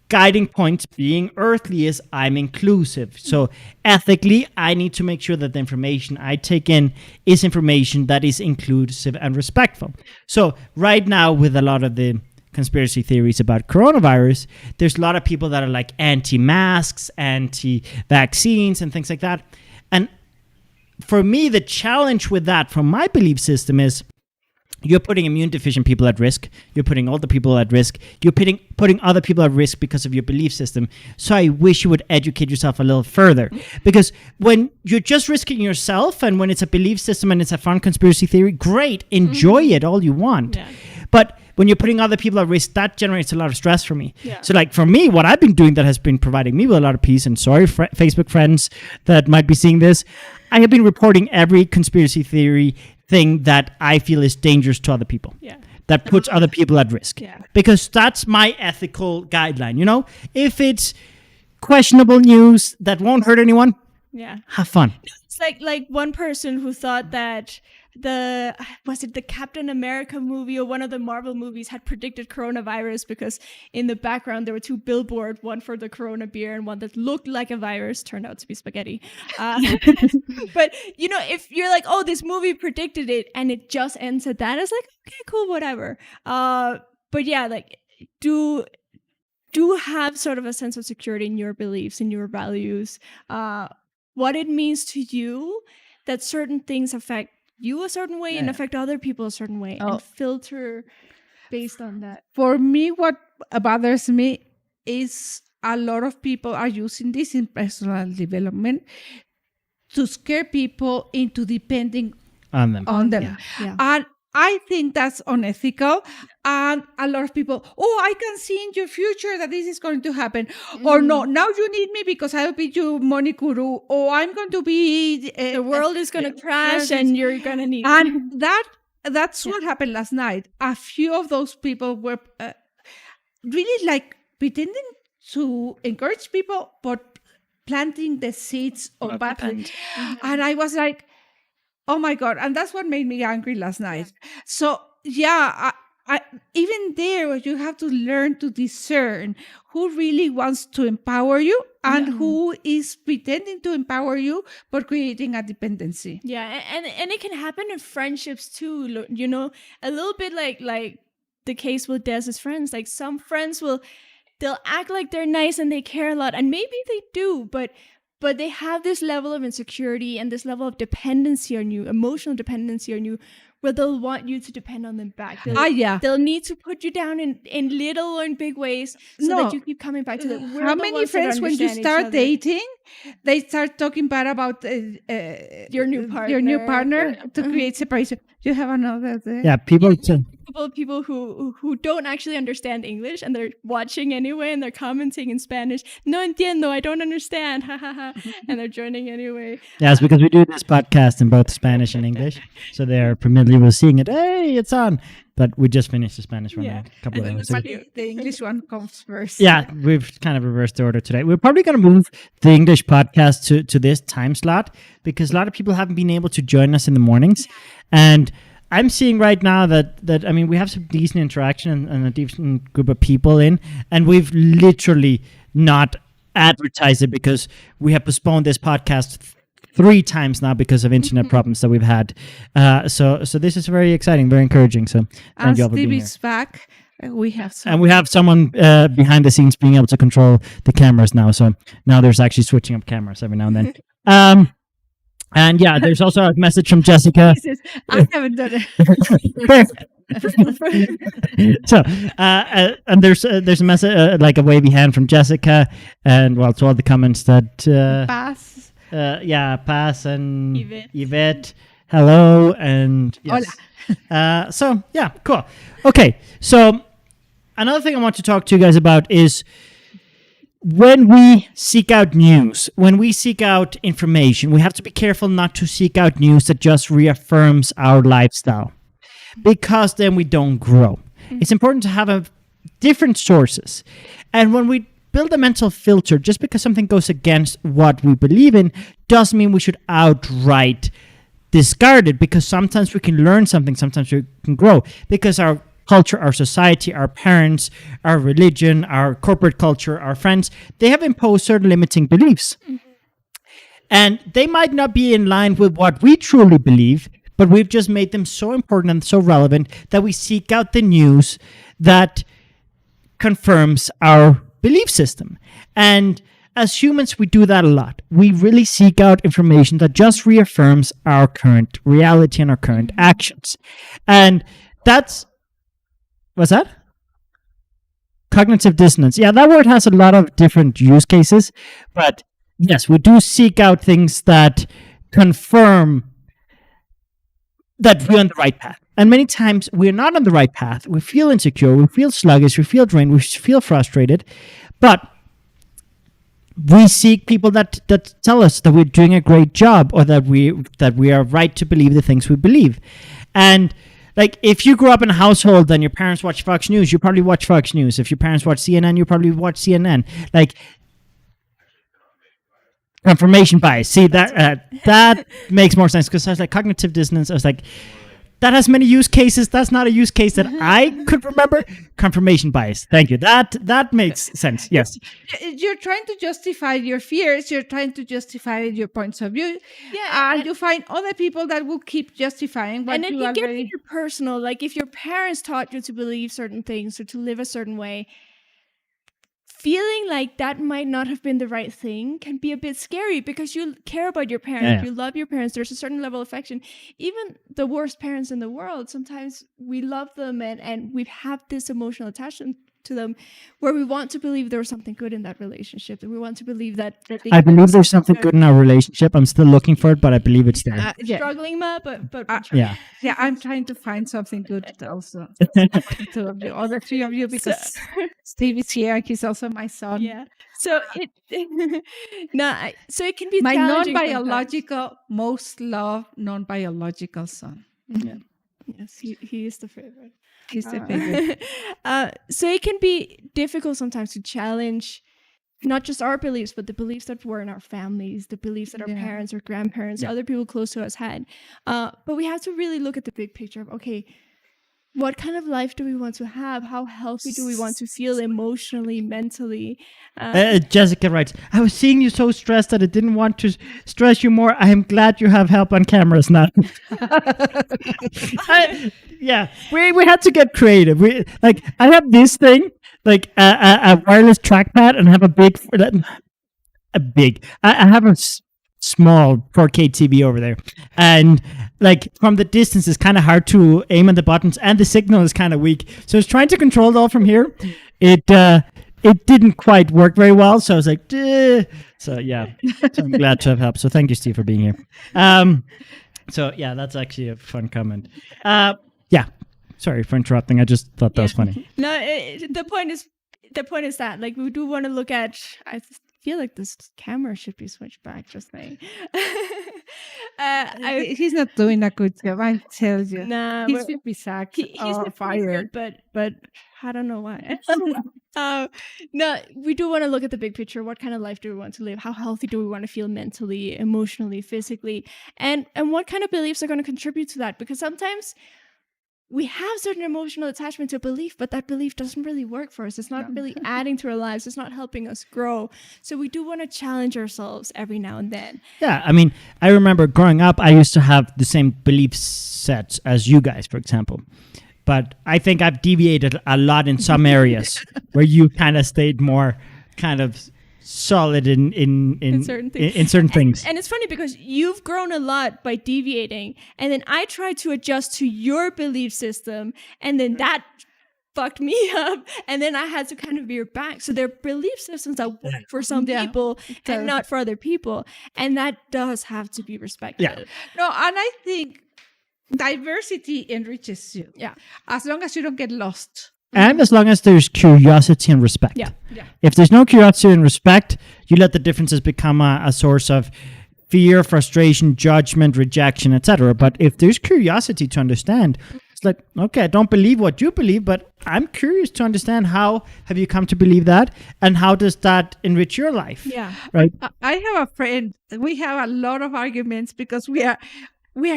guiding points, being earthly, is I'm inclusive. So ethically, I need to make sure that the information I take in is information that is inclusive and respectful. So right now, with a lot of the conspiracy theories about coronavirus, there's a lot of people that are like anti-masks, anti-vaccines, and things like that. And for me, the challenge with that from my belief system is you're putting immune deficient people at risk. You're putting older people at risk. You're putting other people at risk because of your belief system. So I wish you would educate yourself a little further, because when you're just risking yourself, and when it's a belief system and it's a fun conspiracy theory, great, enjoy it all you want. But when you're putting other people at risk, that generates a lot of stress for me. So like for me, what I've been doing that has been providing me with a lot of peace, and sorry, Facebook friends that might be seeing this, I have been reporting every conspiracy theory thing that I feel is dangerous to other people, that puts other people at risk, because that's my ethical guideline. If it's questionable news that won't hurt anyone, have fun. It's like one person who thought that the Captain America movie or one of the Marvel movies had predicted coronavirus, because in the background there were two billboards, one for the Corona beer and one that looked like a virus, turned out to be spaghetti. But if you're like, oh, this movie predicted it, and it just ends at that, it's like, okay, cool, whatever. But yeah, like do have sort of a sense of security in your beliefs, in your values, what it means to you that certain things affect you a certain way and affect other people a certain way, and filter based on that. For me, what bothers me is a lot of people are using this in personal development to scare people into depending On them. Yeah. And I think that's unethical. And a lot of people, I can see in your future that this is going to happen. Or no, now you need me because I'll be your money guru. Or I'm going to be... the world is going to crash and you're going to need... And that's what happened last night. A few of those people were really like pretending to encourage people, but planting the seeds of bad things. And I was like, oh my God. And that's what made me angry last night. So I even there, you have to learn to discern who really wants to empower you and who is pretending to empower you, but creating a dependency. Yeah. And it can happen in friendships too, you know, a little bit like the case with Des's friends. Like some friends they'll act like they're nice and they care a lot, and maybe they do, but they have this level of insecurity and this level of dependency on you, emotional dependency on you, where they'll want you to depend on them back. They'll need to put you down in little or in big ways so that you keep coming back to them. How many friends, when you start dating, they start talking bad about your new partner to create separation? You have another there? Yeah, people who don't actually understand English, and they're watching anyway, and they're commenting in Spanish. No entiendo, I don't understand. And they're joining anyway. Yes, because we do this podcast in both Spanish and English, so they're familiar with seeing it. Hey, it's on. But we just finished the Spanish one a couple of hours ago. The English one comes first. Yeah, we've kind of reversed the order today. We're probably going to move the English podcast to this time slot because a lot of people haven't been able to join us in the mornings. And I'm seeing right now that I mean, we have some decent interaction and a decent group of people in, and we've literally not advertised it because we have postponed this podcast 3 times now because of internet problems that we've had. So this is very exciting, very encouraging. So thank you all for being here. Steve is back. We have someone behind the scenes being able to control the cameras now. So now there's actually switching up cameras every now and then. And yeah, there's also a message from Jessica. I haven't done it. So, and there's a message, like a wavy hand from Jessica, and to all the comments that Paz. Paz and Yvette, hello, and yes. Hola. So yeah, cool. Okay, so another thing I want to talk to you guys about is when we seek out news, when we seek out information, we have to be careful not to seek out news that just reaffirms our lifestyle, because then we don't grow. It's important to have different sources. And when we build a mental filter, just because something goes against what we believe in doesn't mean we should outright discard it, because sometimes we can learn something, sometimes we can grow, because our culture, our society, our parents, our religion, our corporate culture, our friends, they have imposed certain limiting beliefs. And they might not be in line with what we truly believe, but we've just made them so important and so relevant that we seek out the news that confirms our belief system. And as humans, we do that a lot. We really seek out information that just reaffirms our current reality and our current actions. And that's... What's that? Cognitive dissonance. Yeah, that word has a lot of different use cases, but yes, we do seek out things that confirm that we're on the right path. And many times we're not on the right path. We feel insecure, we feel sluggish, we feel drained, we feel frustrated, but we seek people that tell us that we're doing a great job, or that we are right to believe the things we believe. And like, if you grew up in a household and your parents watch Fox News, you probably watch Fox News. If your parents watch CNN, you probably watch CNN. Like, confirmation bias. See, that makes more sense, because I was like, cognitive dissonance, I was like, that has many use cases. That's not a use case that I could remember. Confirmation bias. Thank you. That makes sense. Yes. You're trying to justify your fears. You're trying to justify your points of view. Yeah. And you find other people that will keep justifying what you already... And it gets your personal. Like, if your parents taught you to believe certain things or to live a certain way, feeling like that might not have been the right thing can be a bit scary because you care about your parents, you love your parents, there's a certain level of affection. Even the worst parents in the world, sometimes we love them and we have this emotional attachment to them where we want to believe there was something good in that relationship, and we want to believe that I believe there's something good in our relationship. I'm still looking for it, but I believe it's there. Struggling, Ma, but yeah, I'm trying to find something good also. Two of you, or the three of you, because Steve is here. He's also my son. Yeah. So it so it can be my challenging non-biological, most loved non-biological son. Yeah. Yes, he is the favorite. He's the favorite. So it can be difficult sometimes to challenge not just our beliefs, but the beliefs that were in our families, the beliefs that our parents or grandparents, other people close to us had. But we have to really look at the big picture of, okay, what kind of life do we want to have? How healthy do we want to feel emotionally, mentally? Jessica writes, I was seeing you so stressed that I didn't want to stress you more. I am glad you have help on cameras now. We had to get creative. I have this thing, like a wireless trackpad, and have I have a small 4K TV over there, and from the distance it's kind of hard to aim at the buttons, and the signal is kind of weak, so I was trying to control it all from here. It didn't quite work very well, so I was like, duh. So I'm glad to have help. So thank you, Steve, for being here. That's actually a fun comment. Sorry for interrupting. I just thought that was funny. No, the point is that we do want to look at. I feel like this camera should be switched back. Just saying. He's not doing a good job. I tell you. Nah, he's been sacked or fired. But I don't know why. No, we do want to look at the big picture. What kind of life do we want to live? How healthy do we want to feel mentally, emotionally, physically, and what kind of beliefs are going to contribute to that? Because sometimes we have certain emotional attachment to a belief, but that belief doesn't really work for us. It's not really adding to our lives. It's not helping us grow. So we do want to challenge ourselves every now and then. Yeah, I mean, I remember growing up, I used to have the same belief sets as you guys, for example. But I think I've deviated a lot in some areas where you kind of stayed more kind of solid in certain things. And it's funny because you've grown a lot by deviating, and then I tried to adjust to your belief system, and then that fucked me up, and then I had to kind of veer back. So there are belief systems that work for some people and not for other people, and that does have to be respected. No, and I think diversity enriches you. As long as you don't get lost. And as long as there's curiosity and respect. If there's no curiosity and respect, you let the differences become a source of fear, frustration, judgment, rejection, etc. But if there's curiosity to understand, it's like, okay, I don't believe what you believe, but I'm curious to understand how have you come to believe that, and how does that enrich your life? Right? I have a friend. We have a lot of arguments because we are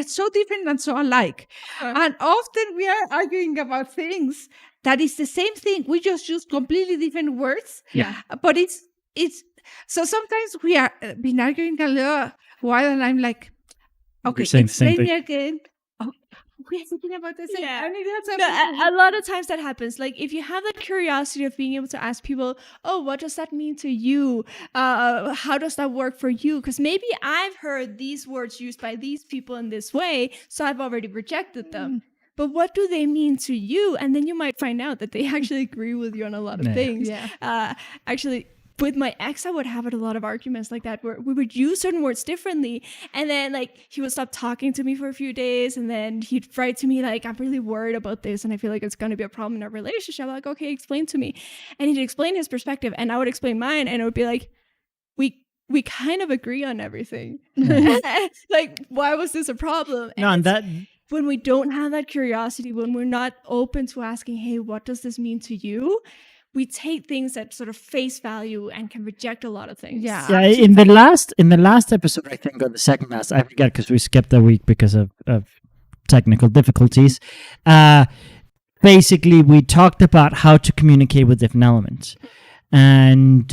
so different and so alike. And often we are arguing about things that is the same thing. We just use completely different words. But it's so sometimes we are been arguing a little while, and I'm like, okay, explain me again. Oh, we are thinking about the same. A lot of times that happens. Like if you have that curiosity of being able to ask people, oh, what does that mean to you? How does that work for you? Because maybe I've heard these words used by these people in this way, so I've already rejected them. But what do they mean to you? And then you might find out that they actually agree with you on a lot of things. Actually, with my ex, I would have a lot of arguments like that where we would use certain words differently. And then he would stop talking to me for a few days. And then he'd write to me I'm really worried about this, and I feel like it's going to be a problem in our relationship. I'm like, okay, explain to me. And he'd explain his perspective, and I would explain mine. And it would be like, we kind of agree on everything. Why was this a problem? When we don't have that curiosity, when we're not open to asking, hey, what does this mean to you? We take things at sort of face value and can reject a lot of things. In the last episode, I think, or the second last, I forget because we skipped a week because of technical difficulties. Basically, we talked about how to communicate with different elements. And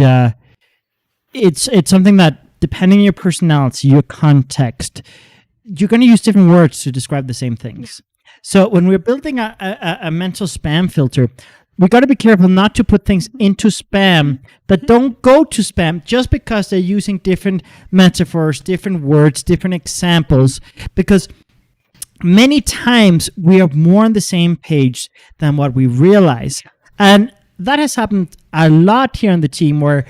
it's something that, depending on your personality, your context, you're going to use different words to describe the same things. So when we're building a mental spam filter, we got to be careful not to put things into spam that don't go to spam just because they're using different metaphors, different words, different examples, because many times we are more on the same page than what we realize. And that has happened a lot here on the team, where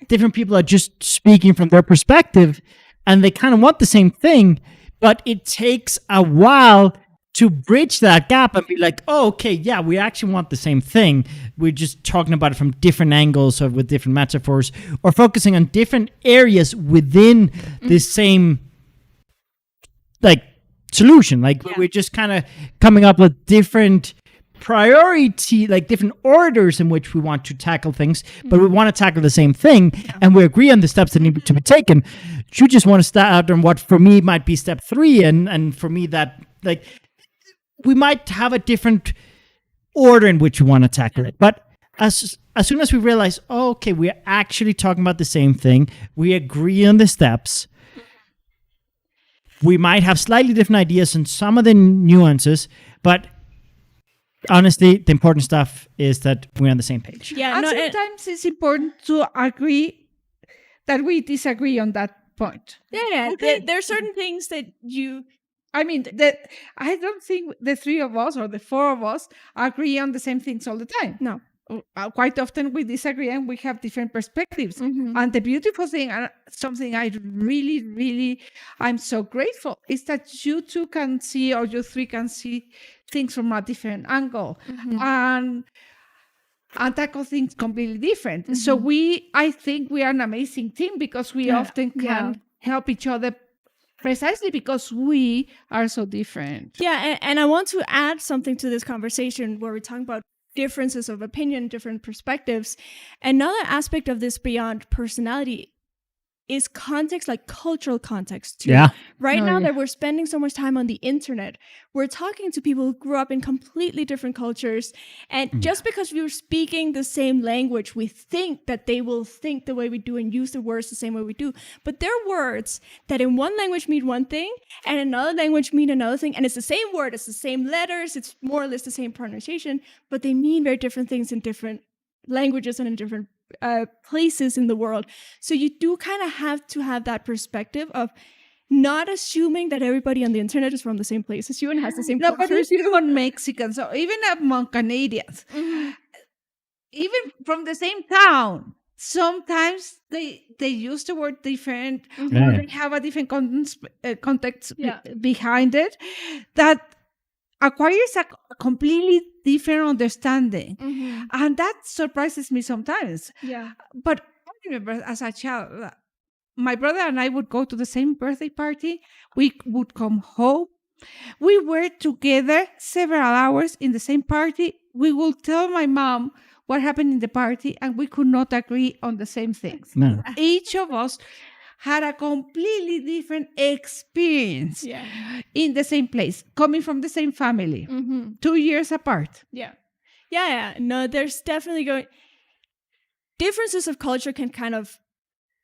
different people are just speaking from their perspective and they kind of want the same thing, but it takes a while to bridge that gap and be like, oh, okay, yeah, we actually want the same thing. We're just talking about it from different angles or with different metaphors, or focusing on different areas within the same like solution. Like we're just kind of coming up with different priority, like different orders in which we want to tackle things, but we want to tackle the same thing, and we agree on the steps that need to be taken. You just want to start on what for me might be step 3, and for me that, like, we might have a different order in which we want to tackle it. But as soon as we realize, oh, okay, we're actually talking about the same thing, we agree on the steps, we might have slightly different ideas on some of the nuances, but honestly, the important stuff is that we're on the same page. Yeah, And sometimes it's important to agree that we disagree on that point. yeah. Okay. There are certain things that you. I mean, I don't think the 3 of us or the 4 of us agree on the same things all the time. No. Quite often we disagree and we have different perspectives. And the beautiful thing, and something I really, I'm so grateful, is that you two can see, or you 3 can see things from a different angle and tackle things completely different. So I think we are an amazing team, because we often can help each other precisely because we are so different. Yeah, and I want to add something to this conversation where we're talking about differences of opinion, different perspectives. Another aspect of this beyond personality is context, like cultural context too. Yeah. Right now that we're spending so much time on the internet, we're talking to people who grew up in completely different cultures. And just because we were speaking the same language, we think that they will think the way we do and use the words the same way we do. But there are words that in one language mean one thing and another language mean another thing. And it's the same word, it's the same letters, it's more or less the same pronunciation, but they mean very different things in different languages and in different places in the world. So you do kind of have to have that perspective of not assuming that everybody on the internet is from the same place as you and has the same No, but cultures. even Mexicans, or even among Canadians, even from the same town, sometimes they use the word different, or they have a different context behind it that acquires a completely different understanding. And that surprises me sometimes. Yeah. But I remember as a child, my brother and I would go to the same birthday party. We would come home. We were together several hours in the same party. We would tell my mom what happened in the party, and we could not agree on the same things. No. Each of us had a completely different experience in the same place, coming from the same family, 2 years apart. Yeah. No, there's definitely differences of culture can kind of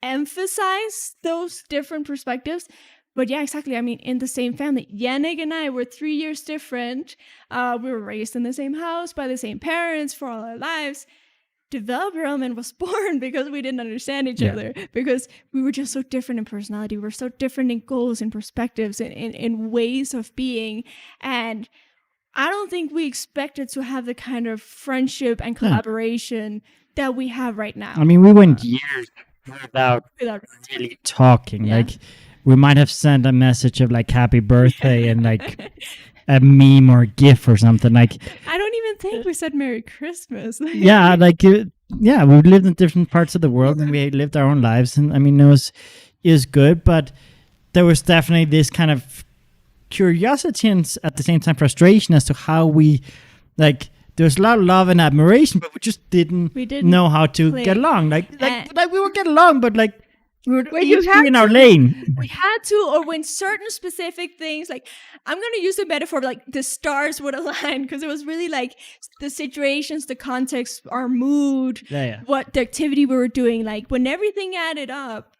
emphasize those different perspectives. But yeah, exactly. I mean, in the same family, Yannick and I were 3 years different. We were raised in the same house by the same parents for all our lives. Development was born because we didn't understand each other, because we were just so different in personality. We're so different in goals and perspectives and in ways of being. And I don't think we expected to have the kind of friendship and collaboration that we have right now. I mean, we went years without really talking. Like, we might have sent a message of like happy birthday and like a meme or a GIF or something. Like, I don't even think we said Merry Christmas. we lived in different parts of the world and we lived our own lives. And I mean, it was good, but there was definitely this kind of curiosity and at the same time frustration as to how we, like, there's a lot of love and admiration, but we just didn't know how to get along. Like we were getting along, but like, we were each in our lane. We had to, or when certain specific things, like, I'm going to use the metaphor, like the stars would align, because it was really like the situations, the context, our mood, what the activity we were doing. Like, when everything added up,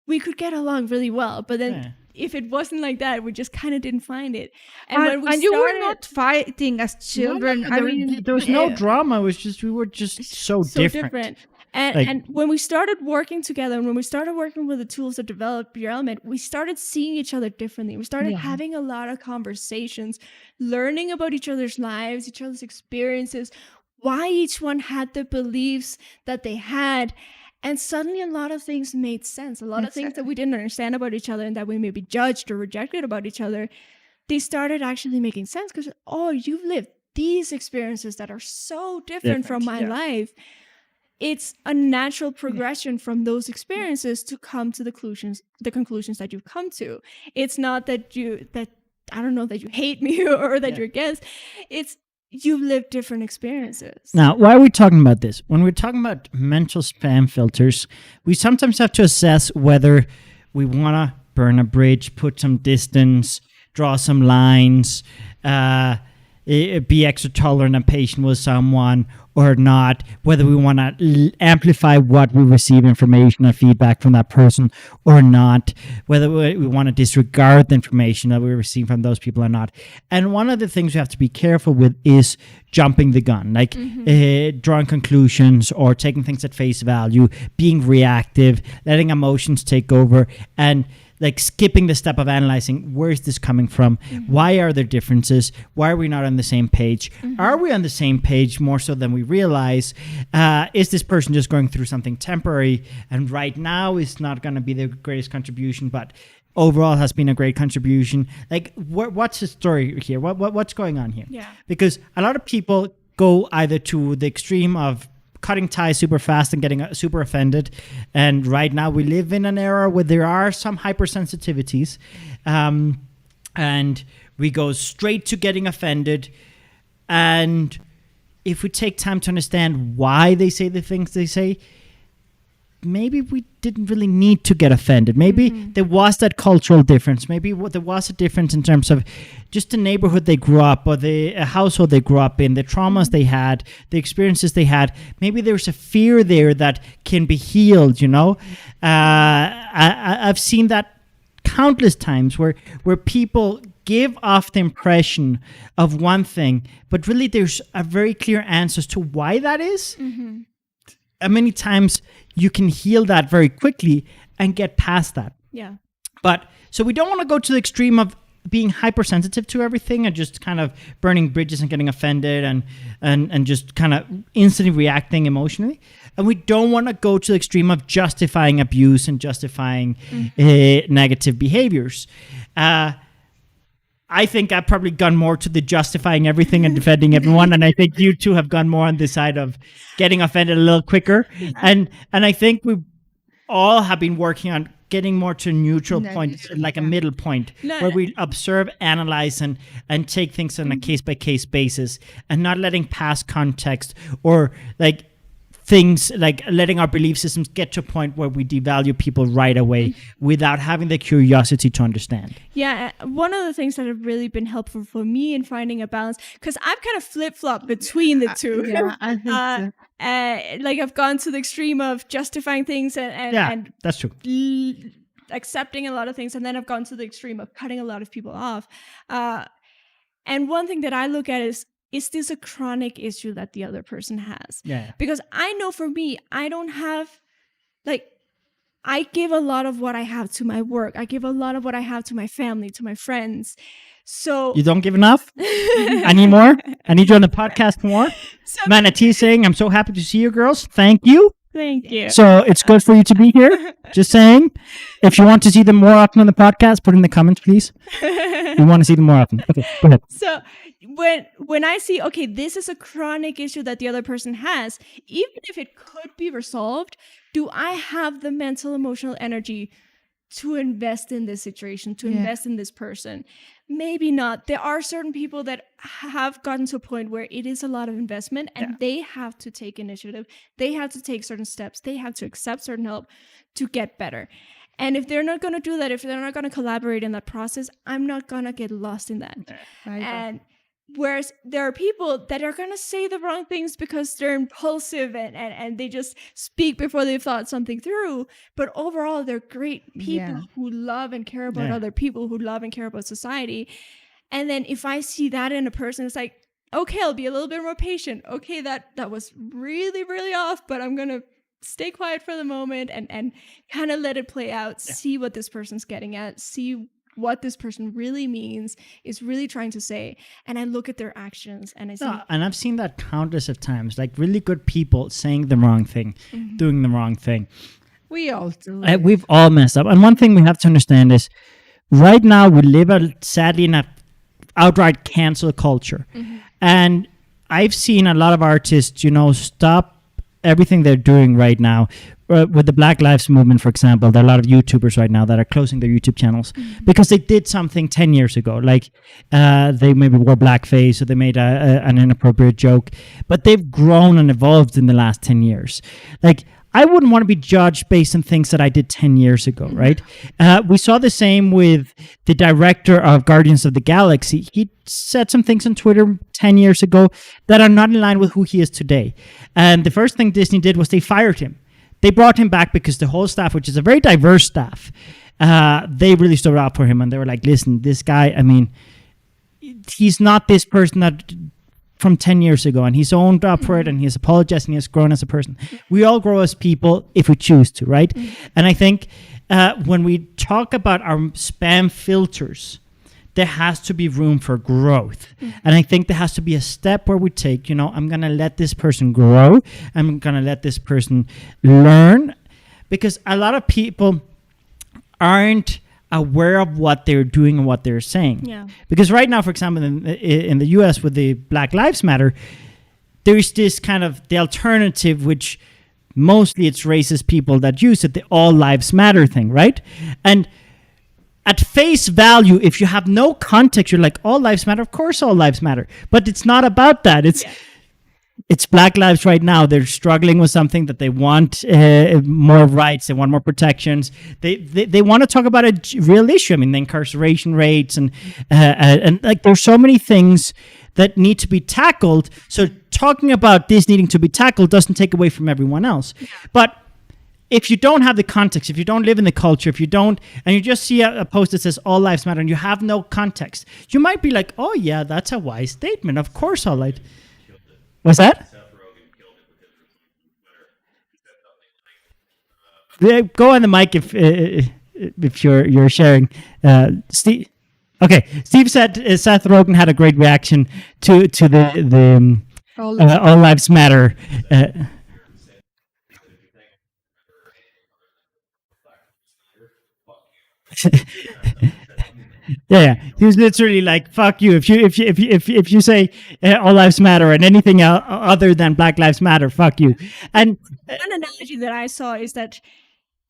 we could get along really well. But then if it wasn't like that, we just kind of didn't find it. And when we you were not fighting as children. No, there was no drama. It was just, we were just so different. And when we started working together, and when we started working with the tools that develop your element, we started seeing each other differently. We started having a lot of conversations, learning about each other's lives, each other's experiences, why each one had the beliefs that they had. And suddenly a lot of things made sense. A lot of things that we didn't understand about each other and that we maybe judged or rejected about each other, they started actually making sense because, oh, you've lived these experiences that are so different from my life. It's a natural progression from those experiences to come to the conclusions that you've come to. It's not that I don't know, that you hate me or that you're against. It's you've lived different experiences. Now, why are we talking about this? When we're talking about mental spam filters, we sometimes have to assess whether we want to burn a bridge, put some distance, draw some lines, be extra tolerant and patient with someone or not, whether we want to amplify what we receive information or feedback from that person or not, whether we want to disregard the information that we receive from those people or not. And one of the things we have to be careful with is jumping the gun, like drawing conclusions or taking things at face value, being reactive, letting emotions take over, and like skipping the step of analyzing, where is this coming from? Why are there differences? Why are we not on the same page? Are we on the same page more so than we realize? Is this person just going through something temporary and right now is not going to be the greatest contribution, but overall has been a great contribution? Like, what's the story here? What's going on here? Yeah. Because a lot of people go either to the extreme of cutting ties super fast and getting super offended. And right now we live in an era where there are some hypersensitivities, and we go straight to getting offended. And if we take time to understand why they say the things they say, maybe we didn't really need to get offended. Maybe there was that cultural difference. Maybe there was a difference in terms of just the neighborhood they grew up or the household they grew up in, the traumas they had, the experiences they had. Maybe there's a fear there that can be healed, you know? I've seen that countless times where people give off the impression of one thing, but really there's a very clear answer as to why that is. And many times you can heal that very quickly and get past that. Yeah. But so we don't want to go to the extreme of being hypersensitive to everything and just kind of burning bridges and getting offended and just kind of instantly reacting emotionally. And we don't want to go to the extreme of justifying abuse and justifying negative behaviors. I think I've probably gone more to the justifying everything and defending everyone. And I think you two have gone more on the side of getting offended a little quicker. And I think we all have been working on getting more to a neutral point, like a middle point, where we observe, analyze, and take things on a case-by-case basis and not letting past context or like things like letting our belief systems get to a point where we devalue people right away without having the curiosity to understand. Yeah, one of the things that have really been helpful for me in finding a balance, because I've kind of flip-flopped between the two. I think so. Like I've gone to the extreme of justifying things and that's true. Accepting a lot of things, and then I've gone to the extreme of cutting a lot of people off. And one thing that I look at is this a chronic issue that the other person has? Yeah. Because I know for me, I don't have, like, I give a lot of what I have to my work. I give a lot of what I have to my family, to my friends. So you don't give enough? I need more. I need you on the podcast more. Manatee saying, I'm so happy to see you girls. Thank you. Thank you. So it's good for you to be here. Just saying. If you want to see them more often on the podcast, put in the comments, please. We want to see them more often. Okay, go ahead. So when I see, okay, this is a chronic issue that the other person has, even if it could be resolved, do I have the mental, emotional energy to invest in this situation, to invest in this person? Maybe not. There are certain people that have gotten to a point where it is a lot of investment and they have to take initiative. They have to take certain steps. They have to accept certain help to get better. And if they're not going to do that, if they're not going to collaborate in that process, I'm not going to get lost in that. And Whereas there are people that are going to say the wrong things because they're impulsive and they just speak before they've thought something through. But overall, they're great people who love and care about other people, who love and care about society. And then if I see that in a person, it's like, okay, I'll be a little bit more patient. Okay, that was really, really off, but I'm going to stay quiet for the moment and kind of let it play out, see what this person's getting at, see what this person really means, is really trying to say. And I look at their actions and I say... and I've seen that countless of times, like really good people saying the wrong thing, doing the wrong thing. We all do. We've all messed up. And one thing we have to understand is right now we live, sadly, in a outright cancel culture. And I've seen a lot of artists, stop everything they're doing right now. With the Black Lives Movement, for example, there are a lot of YouTubers right now that are closing their YouTube channels because they did something 10 years ago. Like they maybe wore blackface or they made an inappropriate joke, but they've grown and evolved in the last 10 years. Like, I wouldn't want to be judged based on things that I did 10 years ago, right? We saw the same with the director of Guardians of the Galaxy. He said some things on Twitter 10 years ago that are not in line with who he is today. And the first thing Disney did was they fired him. They brought him back because the whole staff, which is a very diverse staff, they really stood up for him. And they were like, listen, this guy, I mean, he's not this person that from 10 years ago. And he's owned up for it and he's apologized and he has grown as a person. We all grow as people if we choose to, right? And I think when we talk about our spam filters, there has to be room for growth. And I think there has to be a step where we take, I'm going to let this person grow. I'm going to let this person learn. Because a lot of people aren't aware of what they're doing and what they're saying. Yeah. Because right now, for example, in the US with the Black Lives Matter, there's this kind of the alternative, which mostly it's racist people that use it, the all lives matter thing, right? And at face value, if you have no context, you're like, all lives matter. Of course, all lives matter. But it's not about that. It's Black lives right now. They're struggling with something that they want more rights. They want more protections. They want to talk about a real issue. I mean, the incarceration rates and like there's so many things that need to be tackled. So talking about this needing to be tackled doesn't take away from everyone else. But if you don't have the context, if you don't live in the culture, if you don't, and you just see a post that says all lives matter and you have no context, you might be like, oh yeah, that's a wise statement. Of course all lives. What's that? Go on the mic if you're sharing. Steve. Okay, Steve said Seth Rogen had a great reaction to the all lives matter. Yeah, he was literally like, "Fuck you! If you say all lives matter and anything other than Black Lives Matter, fuck you." And one analogy that I saw is that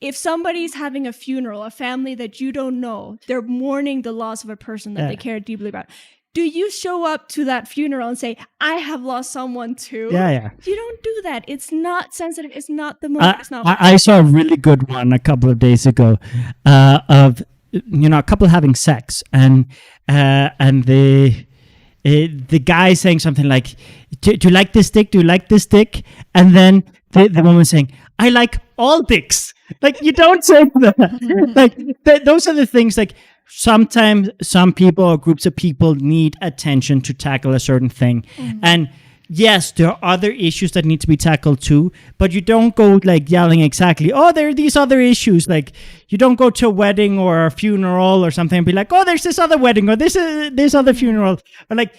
if somebody's having a funeral, a family that you don't know, they're mourning the loss of a person that they care deeply about. Do you show up to that funeral and say, I have lost someone too? Yeah. You don't do that. It's not sensitive. It's not the moment. It's not. I saw a really good one a couple of days ago of a couple having sex and the guy saying something like, do you like this dick? Do you like this dick? And then the woman saying, I like all dicks. Like, you don't say that. Like, those are the things, like, sometimes some people or groups of people need attention to tackle a certain thing. And yes, there are other issues that need to be tackled too, but you don't go like yelling exactly, oh, there are these other issues. Like, you don't go to a wedding or a funeral or something and be like, oh, there's this other wedding or this other funeral. Or like,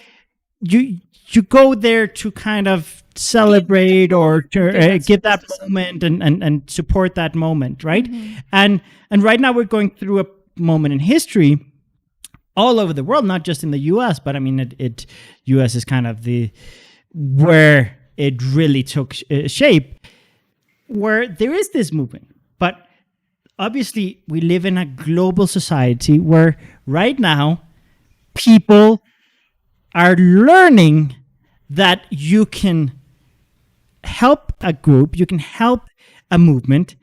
you go there to kind of celebrate or to give that moment and support that moment, right? And right now we're going through a moment in history all over the world, not just in the US, but I mean, US is kind of where it really took shape, where there is this movement. But obviously we live in a global society where right now people are learning that you can help a group, you can help a movement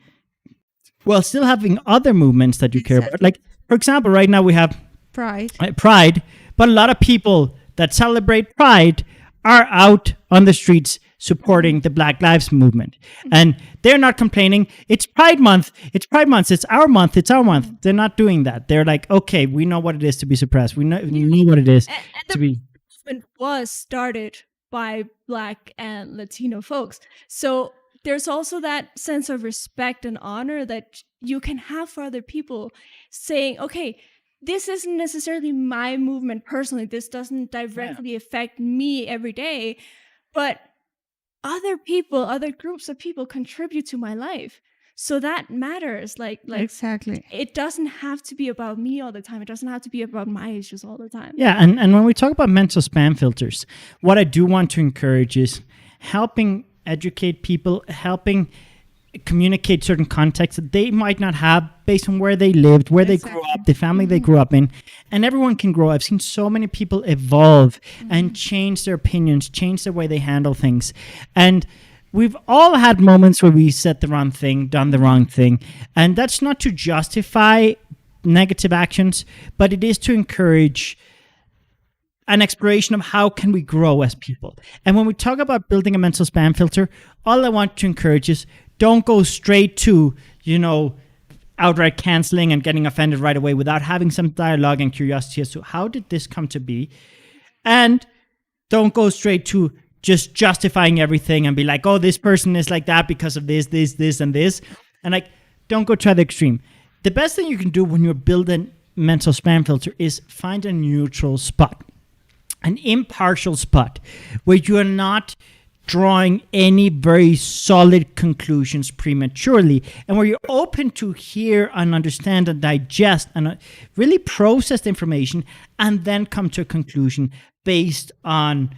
while still having other movements that you care about. Like, for example, right now we have Pride, but a lot of people that celebrate Pride are out on the streets supporting the Black Lives Movement. And they're not complaining. It's Pride Month. It's Pride Month. It's our month. It's our month. They're not doing that. They're like, okay, we know what it is to be suppressed. We know what it is to be. Movement was started by Black and Latino folks. So there's also that sense of respect and honor that you can have for other people, saying, okay, this isn't necessarily my movement personally. This doesn't directly affect me every day, but other people, other groups of people contribute to my life. So that matters. Like exactly. It doesn't have to be about me all the time. It doesn't have to be about my issues all the time. Yeah, and when we talk about mental spam filters, what I do want to encourage is helping educate people, helping communicate certain contexts that they might not have based on where they lived, where they grew up, the family they grew up in. And everyone can grow. I've seen so many people evolve and change their opinions, change the way they handle things. And we've all had moments where we said the wrong thing, done the wrong thing. And that's not to justify negative actions, but it is to encourage an exploration of how can we grow as people. And when we talk about building a mental spam filter, all I want to encourage is don't go straight to, outright canceling and getting offended right away without having some dialogue and curiosity as to how did this come to be. And don't go straight to just justifying everything and be like, oh, this person is like that because of this, and this. And don't go try the extreme. The best thing you can do when you're building mental spam filter is find a neutral spot, an impartial spot where you are not drawing any very solid conclusions prematurely, and where you're open to hear and understand and digest and really process the information and then come to a conclusion based on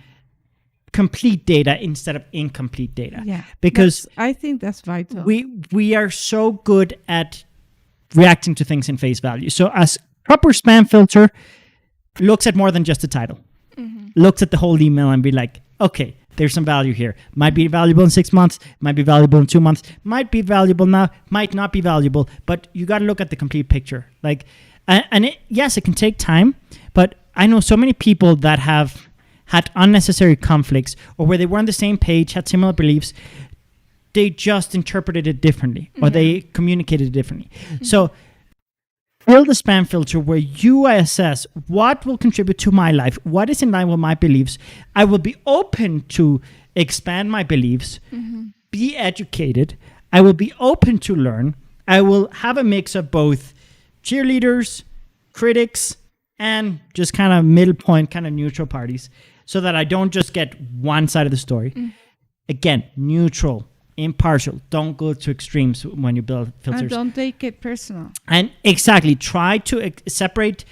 complete data instead of incomplete data. Yeah, because I think that's vital. We are so good at reacting to things in face value. So as proper spam filter looks at more than just the title, looks at the whole email and be like, okay, there's some value here. Might be valuable in 6 months, might be valuable in 2 months, might be valuable now, might not be valuable, but you got to look at the complete picture. Yes, it can take time, but I know so many people that have had unnecessary conflicts, or where they were on the same page, had similar beliefs, they just interpreted it differently, or they communicated it differently. So build a spam filter where you assess what will contribute to my life, what is in line with my beliefs. I will be open to expand my beliefs, be educated. I will be open to learn. I will have a mix of both cheerleaders, critics, and just kind of middle point, kind of neutral parties, so that I don't just get one side of the story. Again, neutral, impartial. Don't go to extremes when you build filters. And don't take it personal. And exactly, try to separate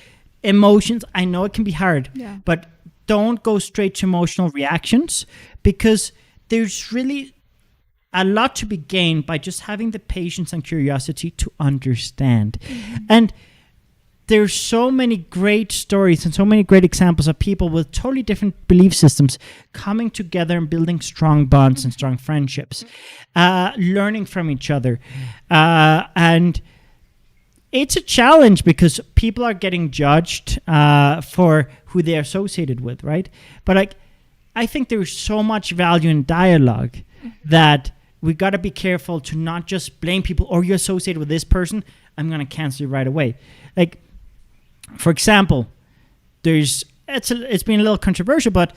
emotions. I know it can be hard, but don't go straight to emotional reactions, because there's really a lot to be gained by just having the patience and curiosity to understand. And there's so many great stories and so many great examples of people with totally different belief systems coming together and building strong bonds and strong friendships, learning from each other. And it's a challenge because people are getting judged for who they're associated with, right? But I think there's so much value in dialogue that we got to be careful to not just blame people, or you're associated with this person, I'm going to cancel you right away. For example, it's been a little controversial, but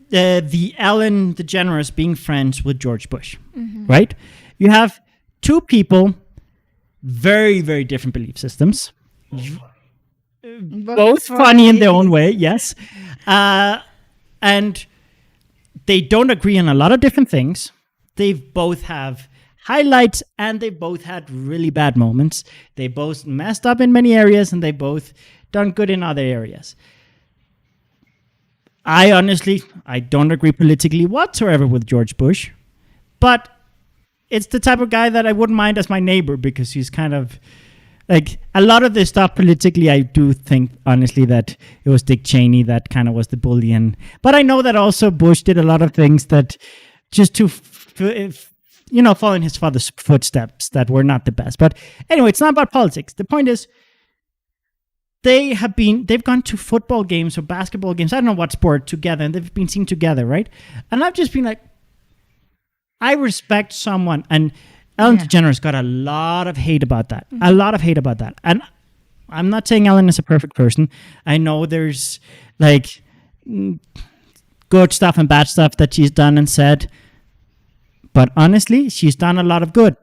the Ellen DeGeneres being friends with George Bush, right? You have two people, very, very different belief systems, both funny in their own way, yes. And they don't agree on a lot of different things. They both have highlights, and they both had really bad moments. They both messed up in many areas, and they both done good in other areas. I don't agree politically whatsoever with George Bush, but it's the type of guy that I wouldn't mind as my neighbor, because he's kind of a lot of this stuff politically. I do think honestly that it was Dick Cheney that kind of was the bully, but I know that also Bush did a lot of things that just to follow in his father's footsteps that were not the best. But anyway, it's not about politics. The point is, they've gone to football games or basketball games, I don't know what sport, together, and they've been seen together, right? And I've just been like, I respect someone, and Ellen DeGeneres got a lot of hate about that. A lot of hate about that. And I'm not saying Ellen is a perfect person. I know there's like good stuff and bad stuff that she's done and said. But honestly, she's done a lot of good.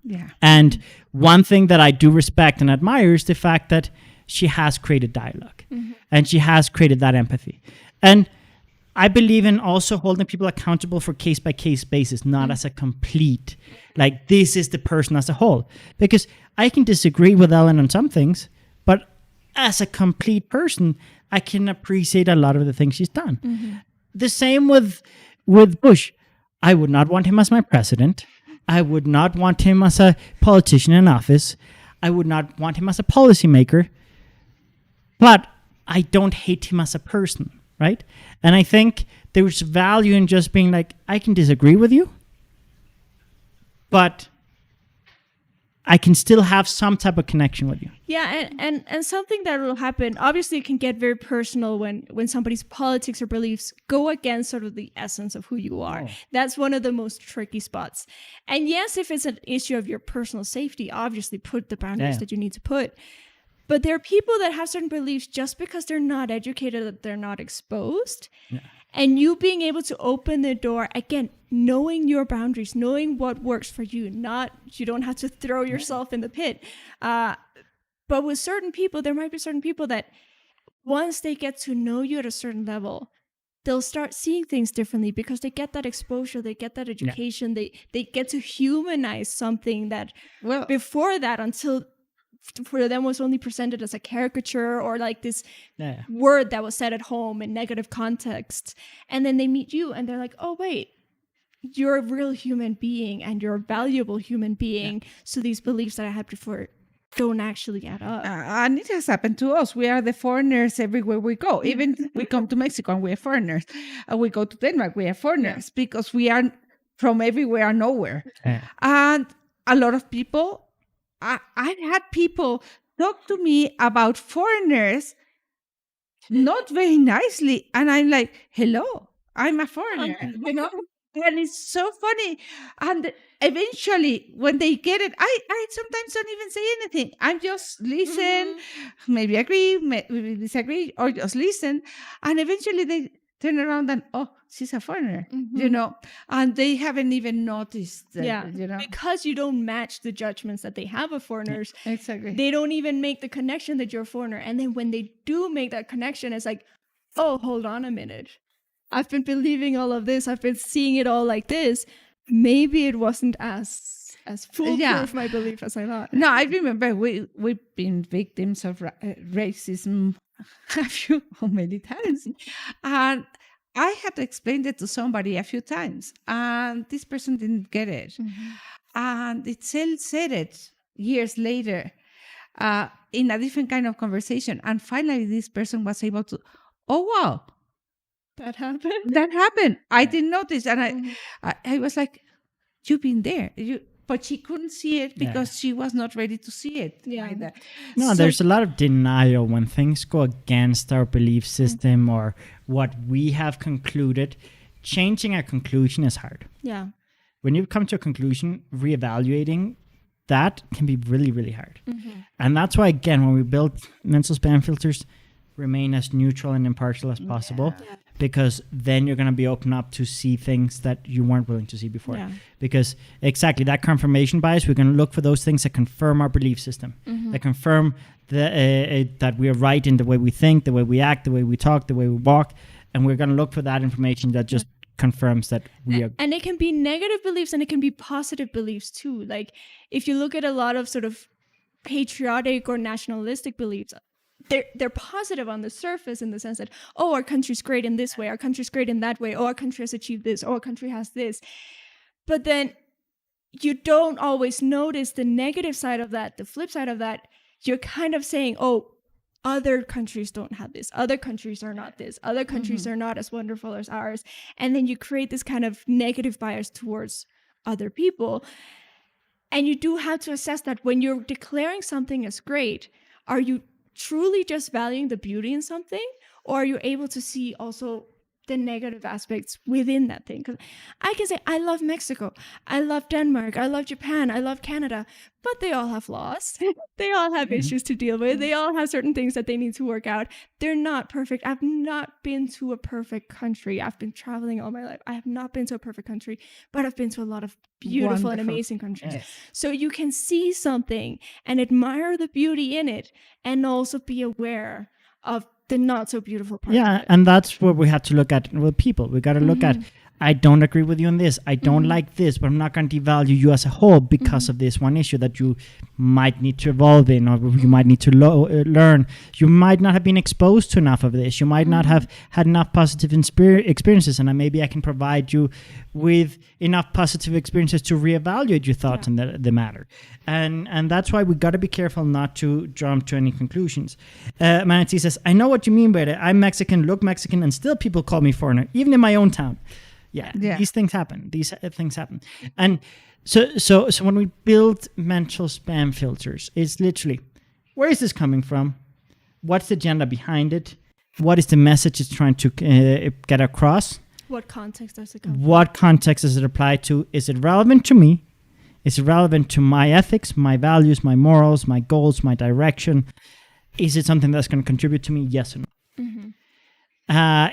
Yeah. And one thing that I do respect and admire is the fact that she has created dialogue and she has created that empathy. And I believe in also holding people accountable for case by case basis, not as a complete, like this is the person as a whole. Because I can disagree with Ellen on some things, but as a complete person, I can appreciate a lot of the things she's done. The same with Bush. I would not want him as my president. I would not want him as a politician in office. I would not want him as a policymaker. But I don't hate him as a person. Right? And I think there's value in just being like, I can disagree with you, but I can still have some type of connection with you. Yeah, and something that will happen, obviously it can get very personal when somebody's politics or beliefs go against sort of the essence of who you are. That's one of the most tricky spots. And yes, if it's an issue of your personal safety, obviously put the boundaries that you need to put. But there are people that have certain beliefs just because they're not educated, that they're not exposed. Yeah. And you being able to open the door, again, knowing your boundaries, knowing what works for you, you don't have to throw yourself in the pit. But with certain people, there might be certain people that once they get to know you at a certain level, they'll start seeing things differently because they get that exposure, they get that education, they get to humanize something that before that, until for them was only presented as a caricature or like this word that was said at home in negative context. And then they meet you and they're like, oh, wait, you're a real human being and you're a valuable human being. So these beliefs that I had before don't actually add up. And it has happened to us. We are the foreigners everywhere we go. Even we come to Mexico and we are foreigners. We go to Denmark, we are foreigners because we are from everywhere and nowhere. And a lot of people, I've had people talk to me about foreigners not very nicely. And I'm like, hello, I'm a foreigner, you know? And it's so funny. And eventually, when they get it, I sometimes don't even say anything. I just listen, maybe agree, maybe disagree, or just listen. And eventually they turn around and, oh, she's a foreigner, you know, and they haven't even noticed that, you know. Because you don't match the judgments that they have of foreigners. Exactly. They don't even make the connection that you're a foreigner. And then when they do make that connection, it's like, oh, hold on a minute. I've been believing all of this. I've been seeing it all like this. Maybe it wasn't as foolproof my belief as I thought. No, I remember we've been victims of racism many times. And I had explained it to somebody a few times, and this person didn't get it. And it said it years later in a different kind of conversation. And finally, this person was able to, oh, wow. That happened? That happened. I didn't notice. And I was like, you've been there. But she couldn't see it because she was not ready to see it. Either. No, there's a lot of denial when things go against our belief system or what we have concluded. Changing a conclusion is hard. Yeah. When you come to a conclusion, reevaluating that can be really, really hard. And that's why, again, when we build mental spam filters, remain as neutral and impartial as possible. Because then you're going to be open up to see things that you weren't willing to see before. Because exactly that confirmation bias, we're going to look for those things that confirm our belief system, that confirm that we are right in the way we think, the way we act, the way we talk, the way we walk. And we're going to look for that information that just confirms that we are. And it can be negative beliefs and it can be positive beliefs too. Like if you look at a lot of sort of patriotic or nationalistic beliefs, they're positive on the surface in the sense that, oh, our country's great in this way, our country's great in that way, oh, our country has achieved this, oh, our country has this. But then you don't always notice the negative side of that, the flip side of that. You're kind of saying, oh, other countries don't have this, other countries are not this, other countries are not as wonderful as ours. And then you create this kind of negative bias towards other people. And you do have to assess that when you're declaring something as great, are you truly just valuing the beauty in something, or are you able to see also the negative aspects within that thing? Because I can say I love Mexico, I love Denmark, I love Japan, I love Canada, but they all have flaws. They all have issues to deal with. They all have certain things that they need to work out. They're not perfect. I've not been to a perfect country. I've been traveling all my life. I have not been to a perfect country, but I've been to a lot of beautiful and amazing countries. Yes. So you can see something and admire the beauty in it, and also be aware of the not so beautiful part. Yeah, and that's what we have to look at with people. We got to look at, I don't agree with you on this. I don't like this, but I'm not going to devalue you as a whole because of this one issue that you might need to evolve in, or you might need to learn. You might not have been exposed to enough of this. You might not have had enough positive experiences, and maybe I can provide you with enough positive experiences to reevaluate your thoughts on the matter. And that's why we got to be careful not to jump to any conclusions. Manatee says, I know what you mean by it. I'm Mexican, look Mexican, and still people call me foreigner, even in my own town. Yeah, these things happen. These things happen. And so when we build mental spam filters, it's literally, where is this coming from? What's the agenda behind it? What is the message it's trying to get across? What context does it come from? What context does it apply to? Is it relevant to me? Is it relevant to my ethics, my values, my morals, my goals, my direction? Is it something that's going to contribute to me? Yes or no?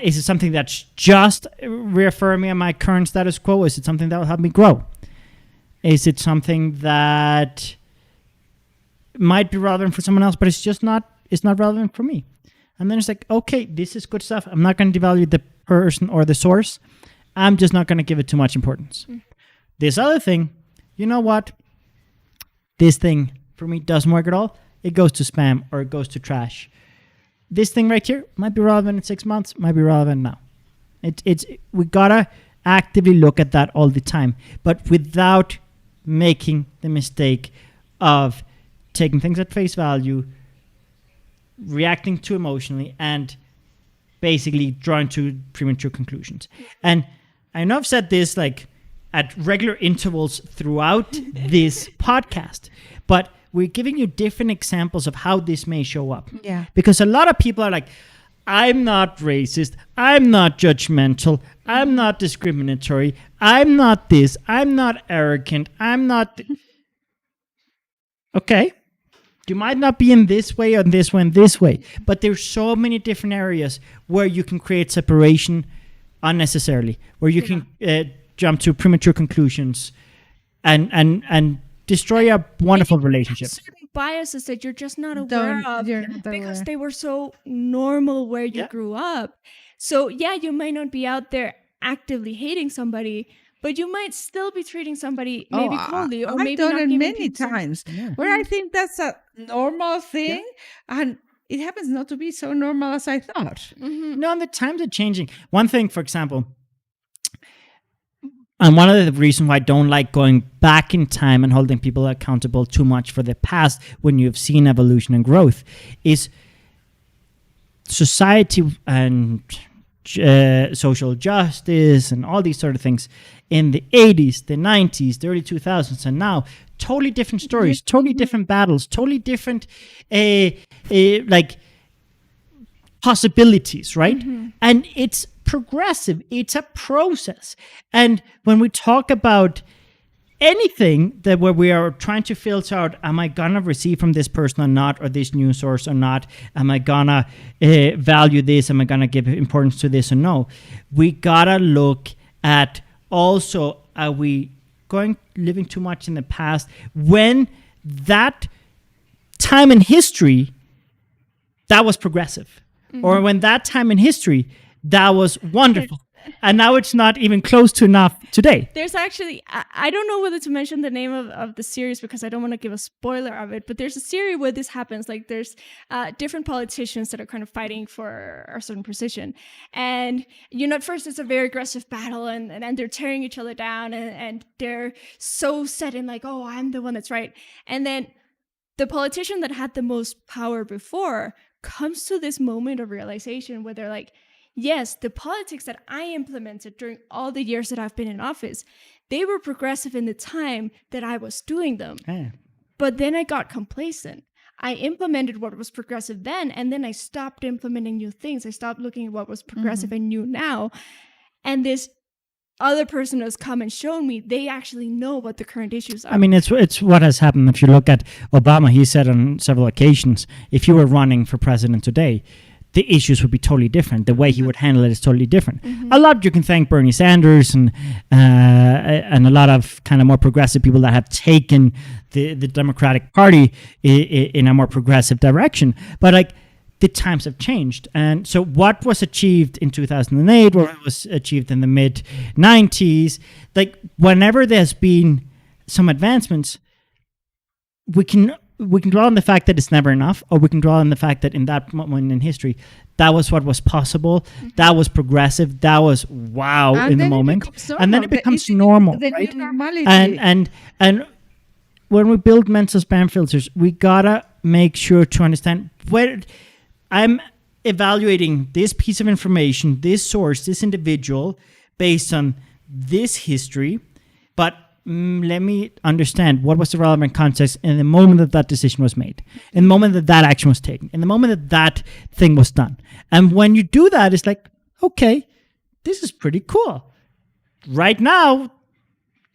Is it something that's just reaffirming my current status quo? Is it something that will help me grow? Is it something that might be relevant for someone else, but it's not relevant for me? And then it's like, okay, this is good stuff. I'm not going to devalue the person or the source. I'm just not going to give it too much importance. This other thing, you know what? This thing for me doesn't work at all. It goes to spam or it goes to trash. This thing right here might be relevant in 6 months, might be relevant now. We gotta actively look at that all the time, but without making the mistake of taking things at face value, reacting too emotionally, and basically drawing to premature conclusions. And I know I've said this like at regular intervals throughout this podcast, but we're giving you different examples of how this may show up. Yeah. Because a lot of people are like, I'm not racist. I'm not judgmental. I'm not discriminatory. I'm not this. I'm not arrogant. I'm not... Okay. You might not be in this way or this way and this way, but there's so many different areas where you can create separation unnecessarily, where you can jump to premature conclusions and destroy a wonderful relationship. Certain biases that you're just not aware of because they were so normal where you grew up. So yeah, you might not be out there actively hating somebody, but you might still be treating somebody maybe coldly, or maybe I've not done it giving many people times where I think that's a normal thing, and it happens not to be so normal as I thought. No, and the times are changing. One thing, for example, and one of the reasons why I don't like going back in time and holding people accountable too much for the past when you've seen evolution and growth is society and social justice and all these sort of things in the 80s, the 90s, the early 2000s, and now totally different stories, totally different battles, totally different like possibilities, right? And it's progressive. It's a process. And when we talk about anything that where we are trying to filter out, am I gonna receive from this person or not, or this news source or not? Am I gonna value this? Am I gonna give importance to this or no? We gotta look at also, are we living too much in the past when that time in history that was progressive, or when that time in history that was wonderful, and now it's not even close to enough today. There's actually, I don't know whether to mention the name of the series because I don't want to give a spoiler of it, but there's a series where this happens. Like there's different politicians that are kind of fighting for a certain position. And, at first it's a very aggressive battle and they're tearing each other down and they're so set in like, oh, I'm the one that's right. And then the politician that had the most power before comes to this moment of realization where they're like, yes, the politics that I implemented during all the years that I've been in office, they were progressive in the time that I was doing them. Yeah. But then I got complacent. I implemented what was progressive then, and then I stopped implementing new things. I stopped looking at what was progressive and new now. And this other person has come and shown me they actually know what the current issues are. I mean, it's what has happened. If you look at Obama, he said on several occasions, if you were running for president today, the issues would be totally different. The way he would handle it is totally different. A lot you can thank Bernie Sanders and a lot of kind of more progressive people that have taken the Democratic Party in a more progressive direction. But like the times have changed. And so what was achieved in 2008, what was achieved in the mid 90s, like whenever there's been some advancements, we can draw on the fact that it's never enough, or we can draw on the fact that in that moment in history, that was what was possible, that was progressive, that was wow in the moment, and then it becomes normal, right? And when we build mental spam filters, we gotta make sure to understand where I'm evaluating this piece of information, this source, this individual, based on this history, but let me understand what was the relevant context in the moment that that decision was made, in the moment that that action was taken, in the moment that that thing was done. And when you do that, it's like, okay, this is pretty cool. Right now,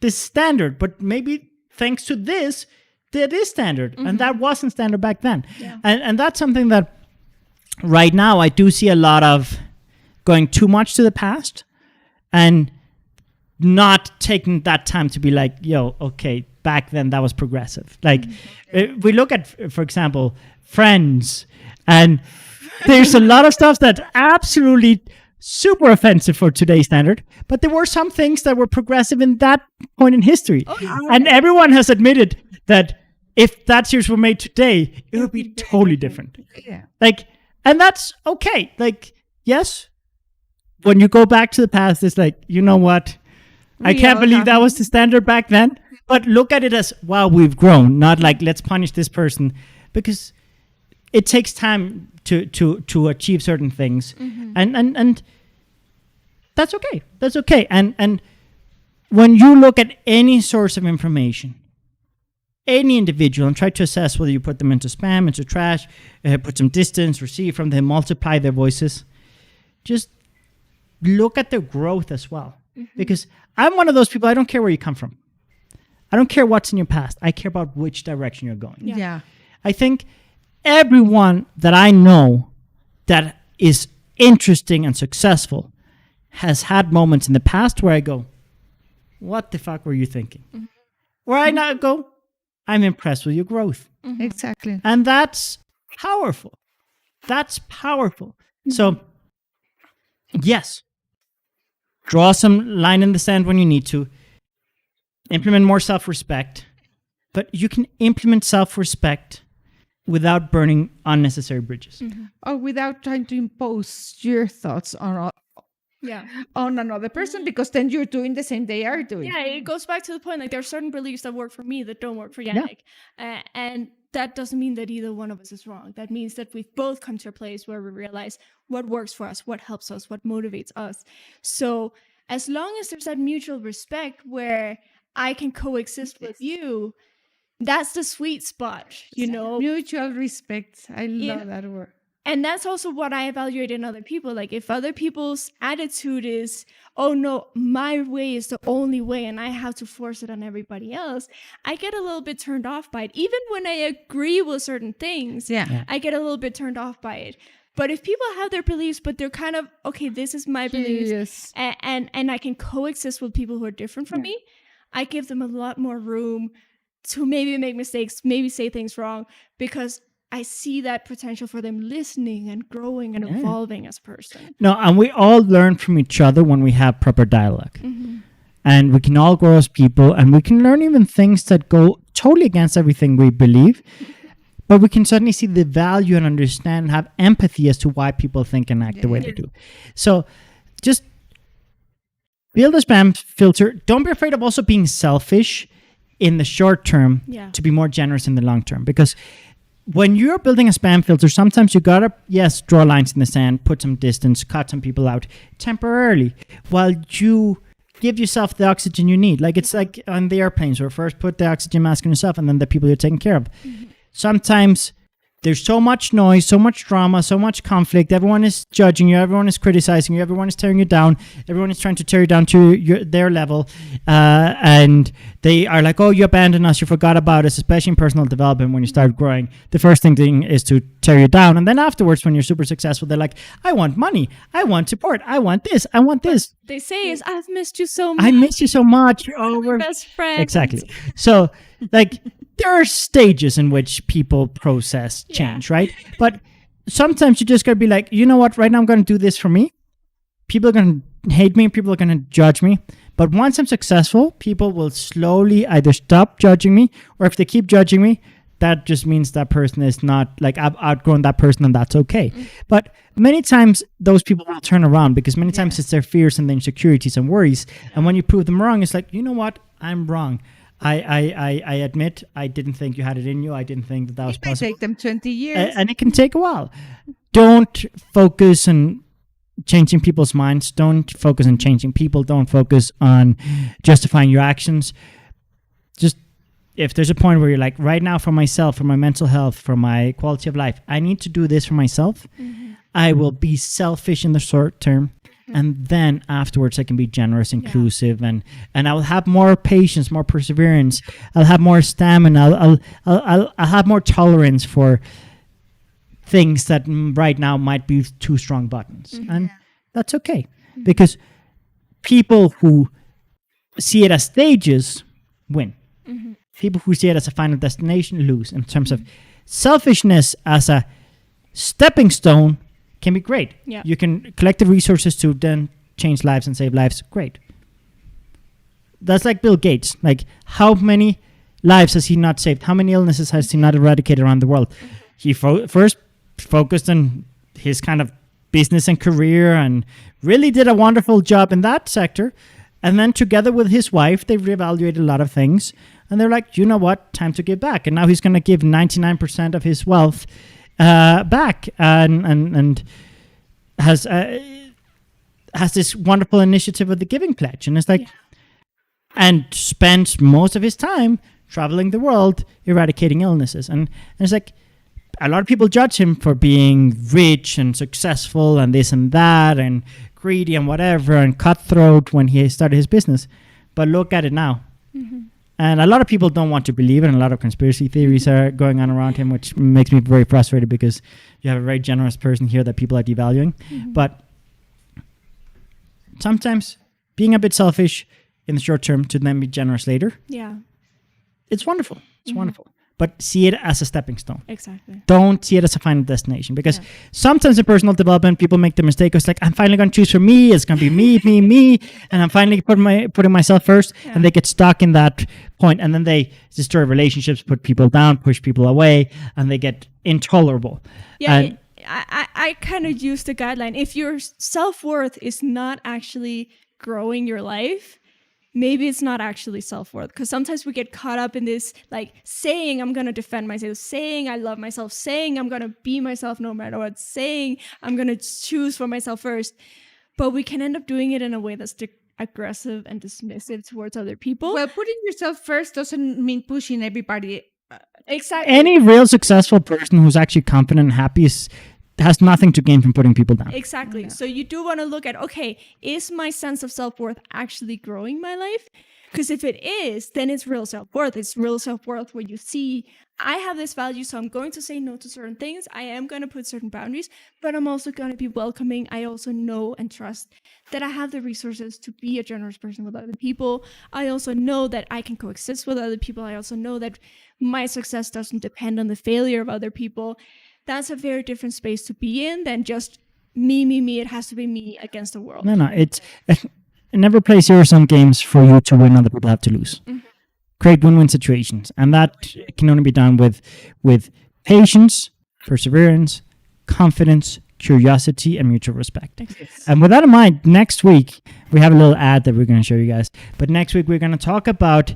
this is standard, but maybe thanks to this, that is standard. And that wasn't standard back then. Yeah. And that's something that right now I do see a lot of going too much to the past and not taking that time to be like, yo, okay, back then that was progressive. Like we look at, for example, Friends, and there's a lot of stuff that's absolutely super offensive for today's standard, but there were some things that were progressive in that point in history. And everyone has admitted that if that series were made today, it would be totally different. Yeah. Like, and that's okay. Like, yes, when you go back to the past, it's like, you know what? I can't believe that was the standard back then. But look at it as, wow, we've grown. Not like, let's punish this person. Because it takes time to achieve certain things. And that's okay. That's okay. And when you look at any source of information, any individual, and try to assess whether you put them into spam, into trash, put some distance, receive from them, multiply their voices, just look at their growth as well. Because I'm one of those people, I don't care where you come from. I don't care what's in your past. I care about which direction you're going. Yeah. I think everyone that I know that is interesting and successful has had moments in the past where I go, what the fuck were you thinking? Where I now go, I'm impressed with your growth. Exactly. And that's powerful. That's powerful. So, yes, draw some line in the sand when you need to. Implement more self-respect. But you can implement self-respect without burning unnecessary bridges. Or without trying to impose your thoughts on another person, because then you're doing the same they are doing. Yeah, it goes back to the point, like there are certain beliefs that work for me that don't work for Yannick. And that doesn't mean that either one of us is wrong. That means that we've both come to a place where we realize what works for us, what helps us, what motivates us. So as long as there's that mutual respect where I can coexist with you, that's the sweet spot, you know? Mutual respect. I love that word. And that's also what I evaluate in other people. Like if other people's attitude is, oh no, my way is the only way and I have to force it on everybody else, I get a little bit turned off by it. Even when I agree with certain things, I get a little bit turned off by it. But if people have their beliefs, but they're kind of, okay, this is my beliefs, and I can coexist with people who are different from me, I give them a lot more room to maybe make mistakes, maybe say things wrong, because I see that potential for them listening and growing and evolving as a person. No, and we all learn from each other when we have proper dialogue. And we can all grow as people, and we can learn even things that go totally against everything we believe. But we can certainly see the value and understand and have empathy as to why people think and act the way they do. So just build a spam filter. Don't be afraid of also being selfish in the short term to be more generous in the long term. Because when you're building a spam filter, sometimes you gotta, draw lines in the sand, put some distance, cut some people out temporarily while you give yourself the oxygen you need. Like it's like on the airplanes where first put the oxygen mask on yourself and then the people you're taking care of. Sometimes there's so much noise, so much drama, so much conflict. Everyone is judging you. Everyone is criticizing you. Everyone is tearing you down. Everyone is trying to tear you down to their level. And they are like, oh, you abandoned us. You forgot about us, especially in personal development when you start growing. The first thing is to tear you down. And then afterwards, when you're super successful, they're like, I want money. I want support. I want this. I want this. They say is, I've missed you so much. I miss you so much. Oh, we're best friends. Exactly. So, like, there are stages in which people process change, right? But sometimes you just gotta be like, you know what? Right now, I'm gonna do this for me. People are gonna hate me. People are gonna judge me. But once I'm successful, people will slowly either stop judging me, or if they keep judging me, that just means that person is not, like, I've outgrown that person, and that's okay. Mm-hmm. But many times those people will turn around, because many times it's their fears and their insecurities and worries. And when you prove them wrong, it's like, you know what? I'm wrong. I admit I didn't think you had it in you. I didn't think that was possible. It may take them 20 years. And it can take a while. Don't focus on changing people's minds. Don't focus on changing people. Don't focus on justifying your actions. Just, if there's a point where you're like, right now, for myself, for my mental health, for my quality of life, I need to do this for myself. Mm-hmm. I will be selfish in the short term. And then afterwards, I can be generous, inclusive, and I will have more patience, more perseverance. I'll have more stamina. I'll have more tolerance for things that right now might be too strong buttons, and that's okay, because people who see it as stages win. Mm-hmm. People who see it as a final destination lose. In terms of selfishness as a stepping stone, can be great. Yeah. You can collect the resources to then change lives and save lives. Great. That's like Bill Gates. Like, how many lives has he not saved? How many illnesses has he not eradicated around the world? He first focused on his kind of business and career and really did a wonderful job in that sector. And then together with his wife, they reevaluated a lot of things. And they're like, you know what? Time to give back. And now he's going to give 99% of his wealth back, and has this wonderful initiative with the Giving Pledge, and it's like, and spends most of his time traveling the world eradicating illnesses, and it's like, a lot of people judge him for being rich and successful and this and that and greedy and whatever and cutthroat when he started his business, but look at it now. Mm-hmm. And a lot of people don't want to believe it, and a lot of conspiracy theories are going on around him, which makes me very frustrated, because you have a very generous person here that people are devaluing. Mm-hmm. But sometimes being a bit selfish in the short term to then be generous later, it's wonderful. It's wonderful. But see it as a stepping stone. Exactly. Don't see it as a final destination, because sometimes in personal development, people make the mistake. It's like, I'm finally going to choose for me. It's going to be me, and I'm finally putting myself first, and they get stuck in that point, and then they destroy relationships, put people down, push people away, and they get intolerable. Yeah, I kind of use the guideline. If your self-worth is not actually growing your life, maybe it's not actually self-worth, because sometimes we get caught up in this, like, saying I'm going to defend myself, saying I love myself, saying I'm going to be myself no matter what, saying I'm going to choose for myself first. But we can end up doing it in a way that's aggressive and dismissive towards other people. Well, putting yourself first doesn't mean pushing everybody. Exactly. Any real successful person who's actually confident and happy has nothing to gain from putting people down. Exactly. Yeah. So you do want to look at, okay, is my sense of self-worth actually growing my life? Because if it is, then it's real self-worth. It's real self-worth where you see, I have this value, so I'm going to say no to certain things. I am going to put certain boundaries, but I'm also going to be welcoming. I also know and trust that I have the resources to be a generous person with other people. I also know that I can coexist with other people. I also know that my success doesn't depend on the failure of other people. That's a very different space to be in than just me. It has to be me against the world. No, it never play zero-sum games for you to win, other people have to lose. Mm-hmm. Create win-win situations. And that can only be done with patience, perseverance, confidence, curiosity, and mutual respect. Yes. And with that in mind, next week, we have a little ad that we're going to show you guys. But next week, we're going to talk about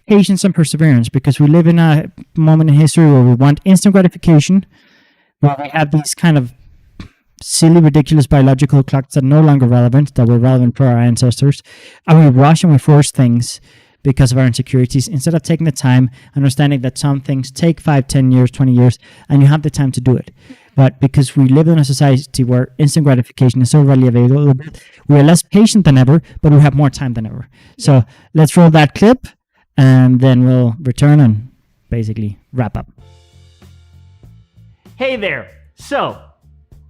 patience and perseverance, because we live in a moment in history where we want instant gratification, where we have these kind of silly, ridiculous biological clocks that are no longer relevant, that were relevant for our ancestors, and we rush and we force things because of our insecurities, instead of taking the time, understanding that some things take 5, 10 years, 20 years, and you have the time to do it. But because we live in a society where instant gratification is so readily available, we are less patient than ever, but we have more time than ever. So let's roll that clip, and then we'll return and basically wrap up. Hey there. So,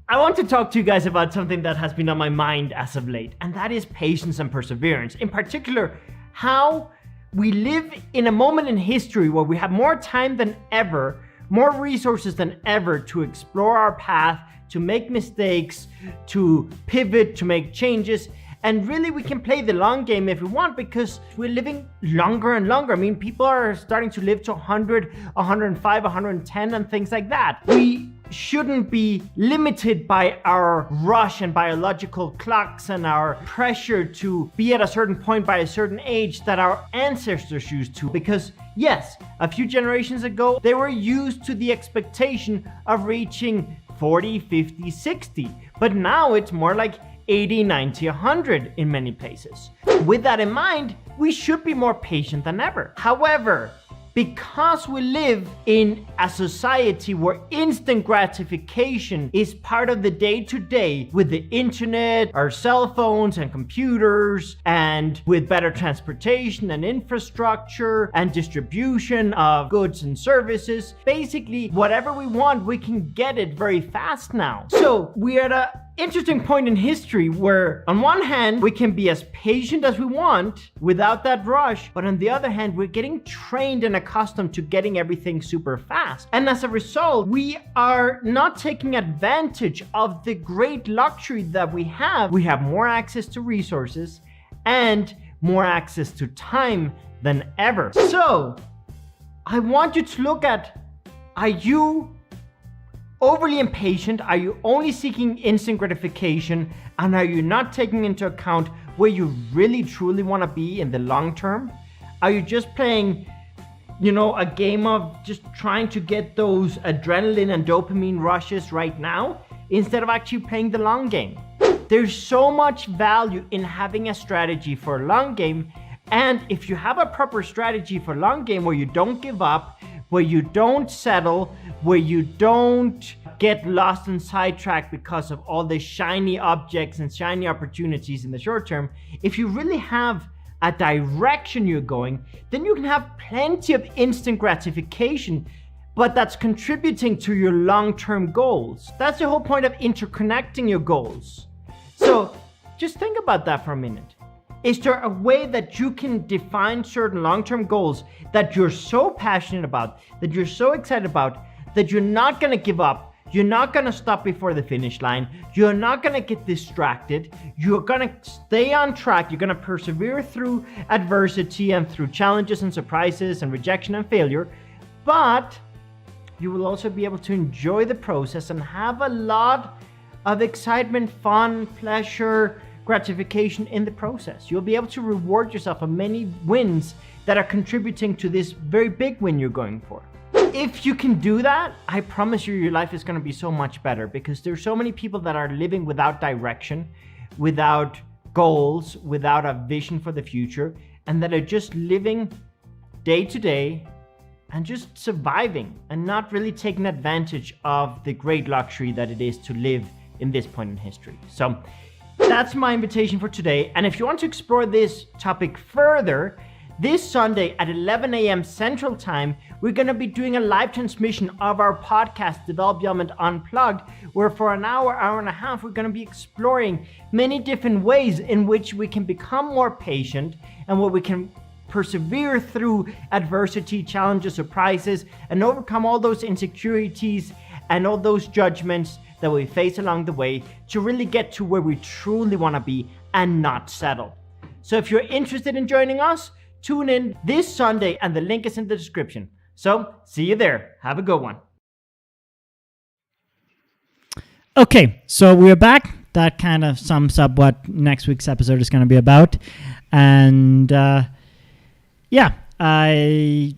I want to talk to you guys about something that has been on my mind as of late, and that is patience and perseverance. In particular, how we live in a moment in history where we have more time than ever, more resources than ever to explore our path, to make mistakes, to pivot, to make changes. And really, we can play the long game if we want, because we're living longer and longer. I mean, people are starting to live to 100, 105, 110 and things like that. We shouldn't be limited by our rush and biological clocks and our pressure to be at a certain point by a certain age that our ancestors used to. Because yes, a few generations ago, they were used to the expectation of reaching 40, 50, 60. But now it's more like 80, 90, 100 in many places. With that in mind, we should be more patient than ever. However, because we live in a society where instant gratification is part of the day-to-day, with the internet, our cell phones and computers, and with better transportation and infrastructure and distribution of goods and services, basically whatever we want, we can get it very fast now. So we're at an interesting point in history where on one hand we can be as patient as we want without that rush, but on the other hand we're getting trained and accustomed to getting everything super fast, and as a result we are not taking advantage of the great luxury that we have. We have more access to resources and more access to time than ever. So I want you to look at, are you overly impatient? Are you only seeking instant gratification? And are you not taking into account where you really truly want to be in the long term? Are you just playing, a game of just trying to get those adrenaline and dopamine rushes right now, instead of actually playing the long game? There's so much value in having a strategy for a long game. And if you have a proper strategy for long game where you don't give up, where you don't settle, where you don't get lost and sidetracked because of all the shiny objects and shiny opportunities in the short term, if you really have a direction you're going, then you can have plenty of instant gratification, but that's contributing to your long-term goals. That's the whole point of interconnecting your goals. So just think about that for a minute. Is there a way that you can define certain long-term goals that you're so passionate about, that you're so excited about, that you're not going to give up, you're not going to stop before the finish line, you're not going to get distracted, you're going to stay on track, you're going to persevere through adversity and through challenges and surprises and rejection and failure, but you will also be able to enjoy the process and have a lot of excitement, fun, pleasure, gratification in the process. You'll be able to reward yourself for many wins that are contributing to this very big win you're going for. If you can do that, I promise you your life is going to be so much better, because there's so many people that are living without direction, without goals, without a vision for the future, and that are just living day to day and just surviving and not really taking advantage of the great luxury that it is to live in this point in history. So that's my invitation for today. And if you want to explore this topic further, this Sunday at 11 a.m. Central Time, we're going to be doing a live transmission of our podcast, Develop Beyond Unplugged, where for an hour, hour and a half, we're going to be exploring many different ways in which we can become more patient and where we can persevere through adversity, challenges, surprises, and overcome all those insecurities and all those judgments that we face along the way to really get to where we truly want to be and not settle. So if you're interested in joining us, tune in this Sunday and the link is in the description. So see you there. Have a good one. Okay, so we're back. That kind of sums up what next week's episode is going to be about. And I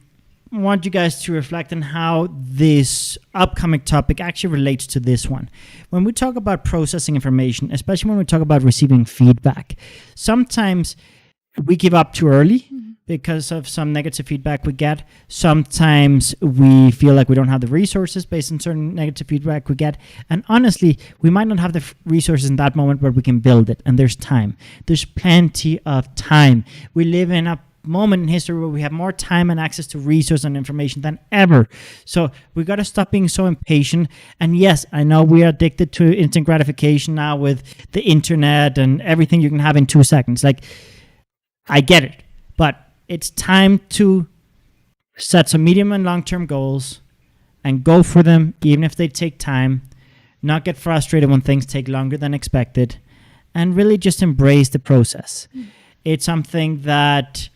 want you guys to reflect on how this upcoming topic actually relates to this one. When we talk about processing information, especially when we talk about receiving feedback, sometimes we give up too early because of some negative feedback we get. Sometimes we feel like we don't have the resources based on certain negative feedback we get. And honestly, we might not have the resources in that moment, but we can build it. And there's time. There's plenty of time. We live in a moment in history where we have more time and access to resources and information than ever. So we got to stop being so impatient. And yes, I know we are addicted to instant gratification now with the internet and everything you can have in 2 seconds. Like, I get it, but it's time to set some medium and long-term goals and go for them, even if they take time. Not get frustrated when things take longer than expected, and really just embrace the process. It's something that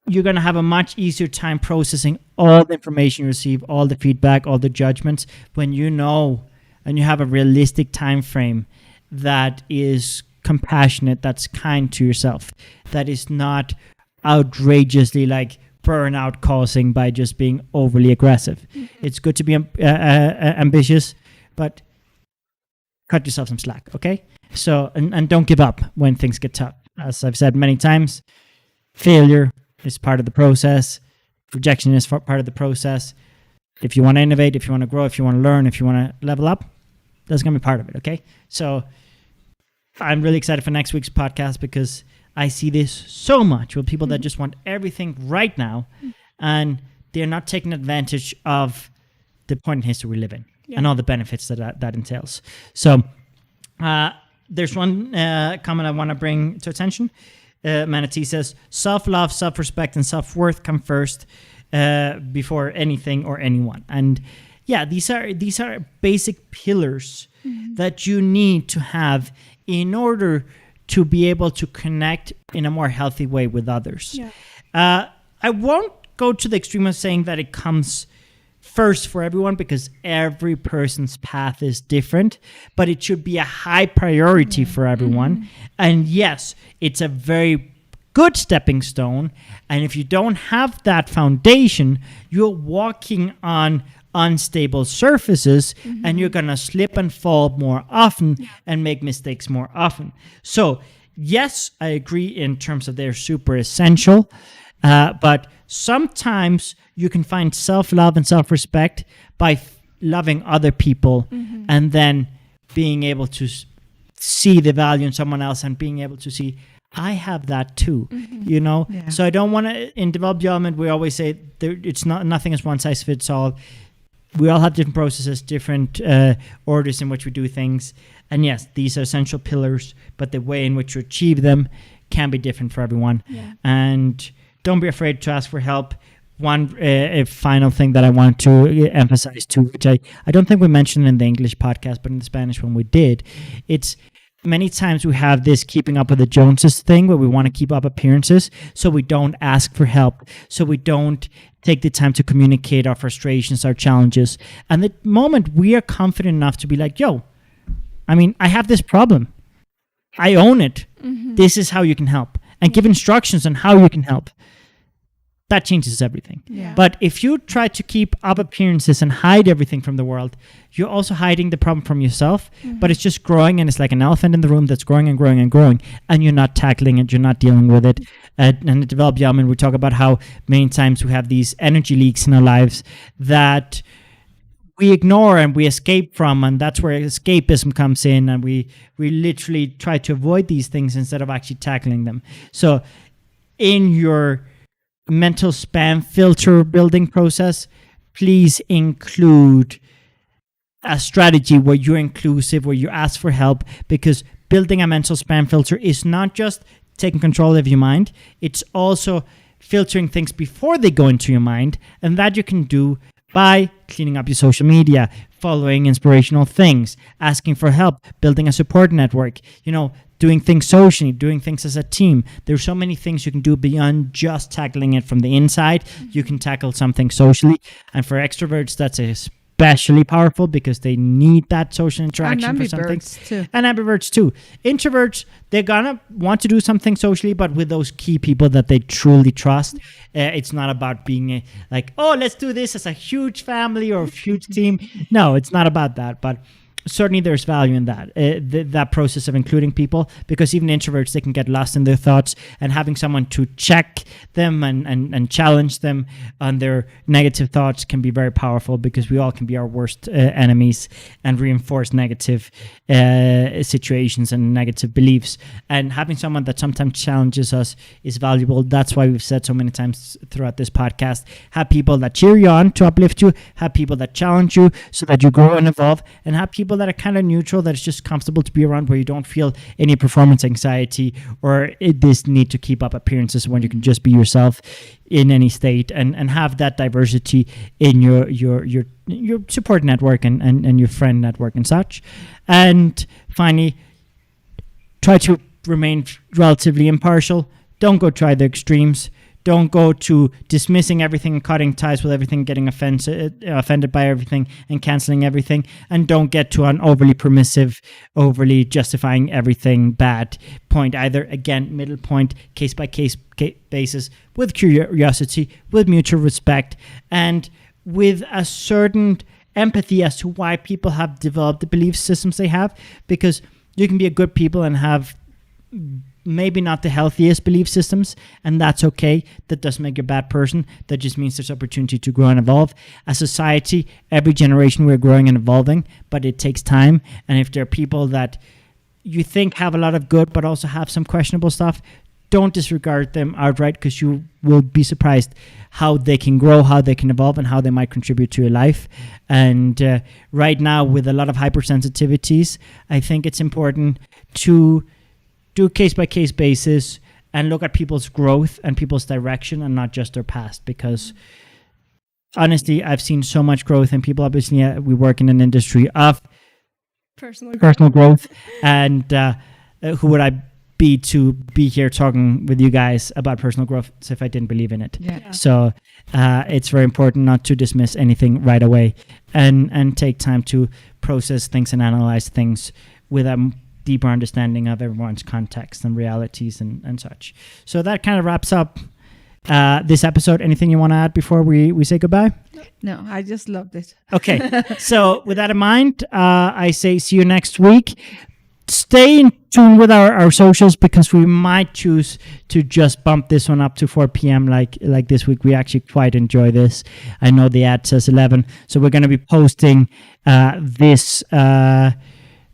you're going to have a much easier time processing all the information you receive, all the feedback, all the judgments, when you know and you have a realistic time frame that is compassionate, that's kind to yourself, that is not outrageously like burnout causing by just being overly aggressive. It's good to be ambitious, but cut yourself some slack, okay? So, and don't give up when things get tough. As I've said many times, failure is part of the process. Rejection is part of the process. If you want to innovate, if you want to grow, if you want to learn, if you want to level up, that's going to be part of it, okay? So I'm really excited for next week's podcast because I see this so much with people that just want everything right now, and they're not taking advantage of the point in history we live in and all the benefits that entails. So there's one comment I want to bring to attention. Manatee says, self-love, self-respect, and self-worth come first before anything or anyone. And yeah, these are basic pillars that you need to have in order to be able to connect in a more healthy way with others. I won't go to the extreme of saying that it comes first for everyone, because every person's path is different, but it should be a high priority for everyone. And yes, it's a very good stepping stone. And if you don't have that foundation, you're walking on unstable surfaces, and you're going to slip and fall more often and make mistakes more often. So yes, I agree in terms of they're super essential, but sometimes you can find self-love and self-respect by loving other people and then being able to see the value in someone else and being able to see, I have that too, you know? Yeah. So I don't want to, in developed development, we always say nothing is one size fits all. We all have different processes, different orders in which we do things. And yes, these are essential pillars, but the way in which you achieve them can be different for everyone. Yeah. And don't be afraid to ask for help. One final thing that I want to emphasize too, which I don't think we mentioned in the English podcast, but in the Spanish one we did, it's many times we have this keeping up with the Joneses thing where we want to keep up appearances, so we don't ask for help, so we don't take the time to communicate our frustrations, our challenges. And the moment we are confident enough to be like, yo, I mean, I have this problem. I own it. This is how you can help. And give instructions on how you can help. That changes everything. Yeah. But if you try to keep up appearances and hide everything from the world, you're also hiding the problem from yourself, but it's just growing, and it's like an elephant in the room that's growing and growing and growing, and you're not tackling it, you're not dealing with it. And in Developed Development, we talk about how many times we have these energy leaks in our lives that we ignore and we escape from, and that's where escapism comes in, and we literally try to avoid these things instead of actually tackling them. So in your mental spam filter building process, please include a strategy where you're inclusive, where you ask for help, because building a mental spam filter is not just taking control of your mind, it's also filtering things before they go into your mind, and that you can do by cleaning up your social media, following inspirational things, asking for help, building a support network, doing things socially, doing things as a team. There's so many things you can do beyond just tackling it from the inside. You can tackle something socially. And for extroverts, that's especially powerful because they need that social interaction for something. And ambiverts too. Introverts, they're gonna want to do something socially, but with those key people that they truly trust. It's not about being like, oh, let's do this as a huge family or a huge team. No, it's not about that. But certainly there's value in that, that process of including people, because even introverts, they can get lost in their thoughts, and having someone to check them and challenge them on their negative thoughts can be very powerful, because we all can be our worst enemies and reinforce negative situations and negative beliefs. And having someone that sometimes challenges us is valuable. That's why we've said so many times throughout this podcast, have people that cheer you on to uplift you, have people that challenge you so that you grow and evolve, and have people that are kind of neutral, that it's just comfortable to be around, where you don't feel any performance anxiety or this need to keep up appearances, when you can just be yourself in any state, and have that diversity in your support network and your friend network and such. And finally, try to remain relatively impartial. Don't go try the extremes. Don't go to dismissing everything and cutting ties with everything, getting offended by everything and canceling everything. And don't get to an overly permissive, overly justifying everything bad point either. Again, middle point, case by case basis, with curiosity, with mutual respect, and with a certain empathy as to why people have developed the belief systems they have. Because you can be a good people and have maybe not the healthiest belief systems, and that's okay. That doesn't make you a bad person. That just means there's opportunity to grow and evolve. As a society, every generation we're growing and evolving, but it takes time. And if there are people that you think have a lot of good but also have some questionable stuff, don't disregard them outright, because you will be surprised how they can grow, how they can evolve, and how they might contribute to your life. And right now, with a lot of hypersensitivities, I think it's important to do case-by-case basis and look at people's growth and people's direction, and not just their past. Because honestly, I've seen so much growth in people. Obviously, we work in an industry of personal growth, and who would I be to be here talking with you guys about personal growth if I didn't believe in it? Yeah. So it's very important not to dismiss anything right away, and take time to process things and analyze things with a deeper understanding of everyone's context and realities and such. So that kind of wraps up this episode. Anything you want to add before we say goodbye? No, I just loved it. Okay. So with that in mind, I say see you next week. Stay in tune with our socials, because we might choose to just bump this one up to 4 p.m. like this week. We actually quite enjoy this. I know the ad says 11. So we're going to be posting this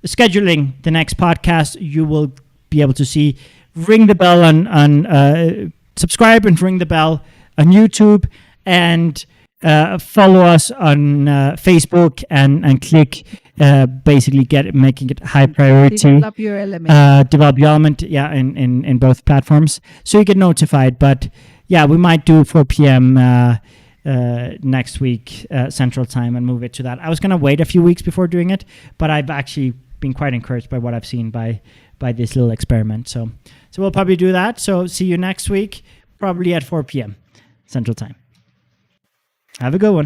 scheduling the next podcast. You will be able to see, ring the bell on subscribe and ring the bell on YouTube, and follow us on Facebook, and click basically making it high priority. Develop your element. Develop your element, in both platforms, so you get notified. But yeah, we might do 4 p.m. Next week Central Time, and move it to that. I was going to wait a few weeks before doing it, but I've actually been quite encouraged by what I've seen by this little experiment. So we'll probably do that. So see you next week, probably at 4 p.m. Central Time. Have a good one.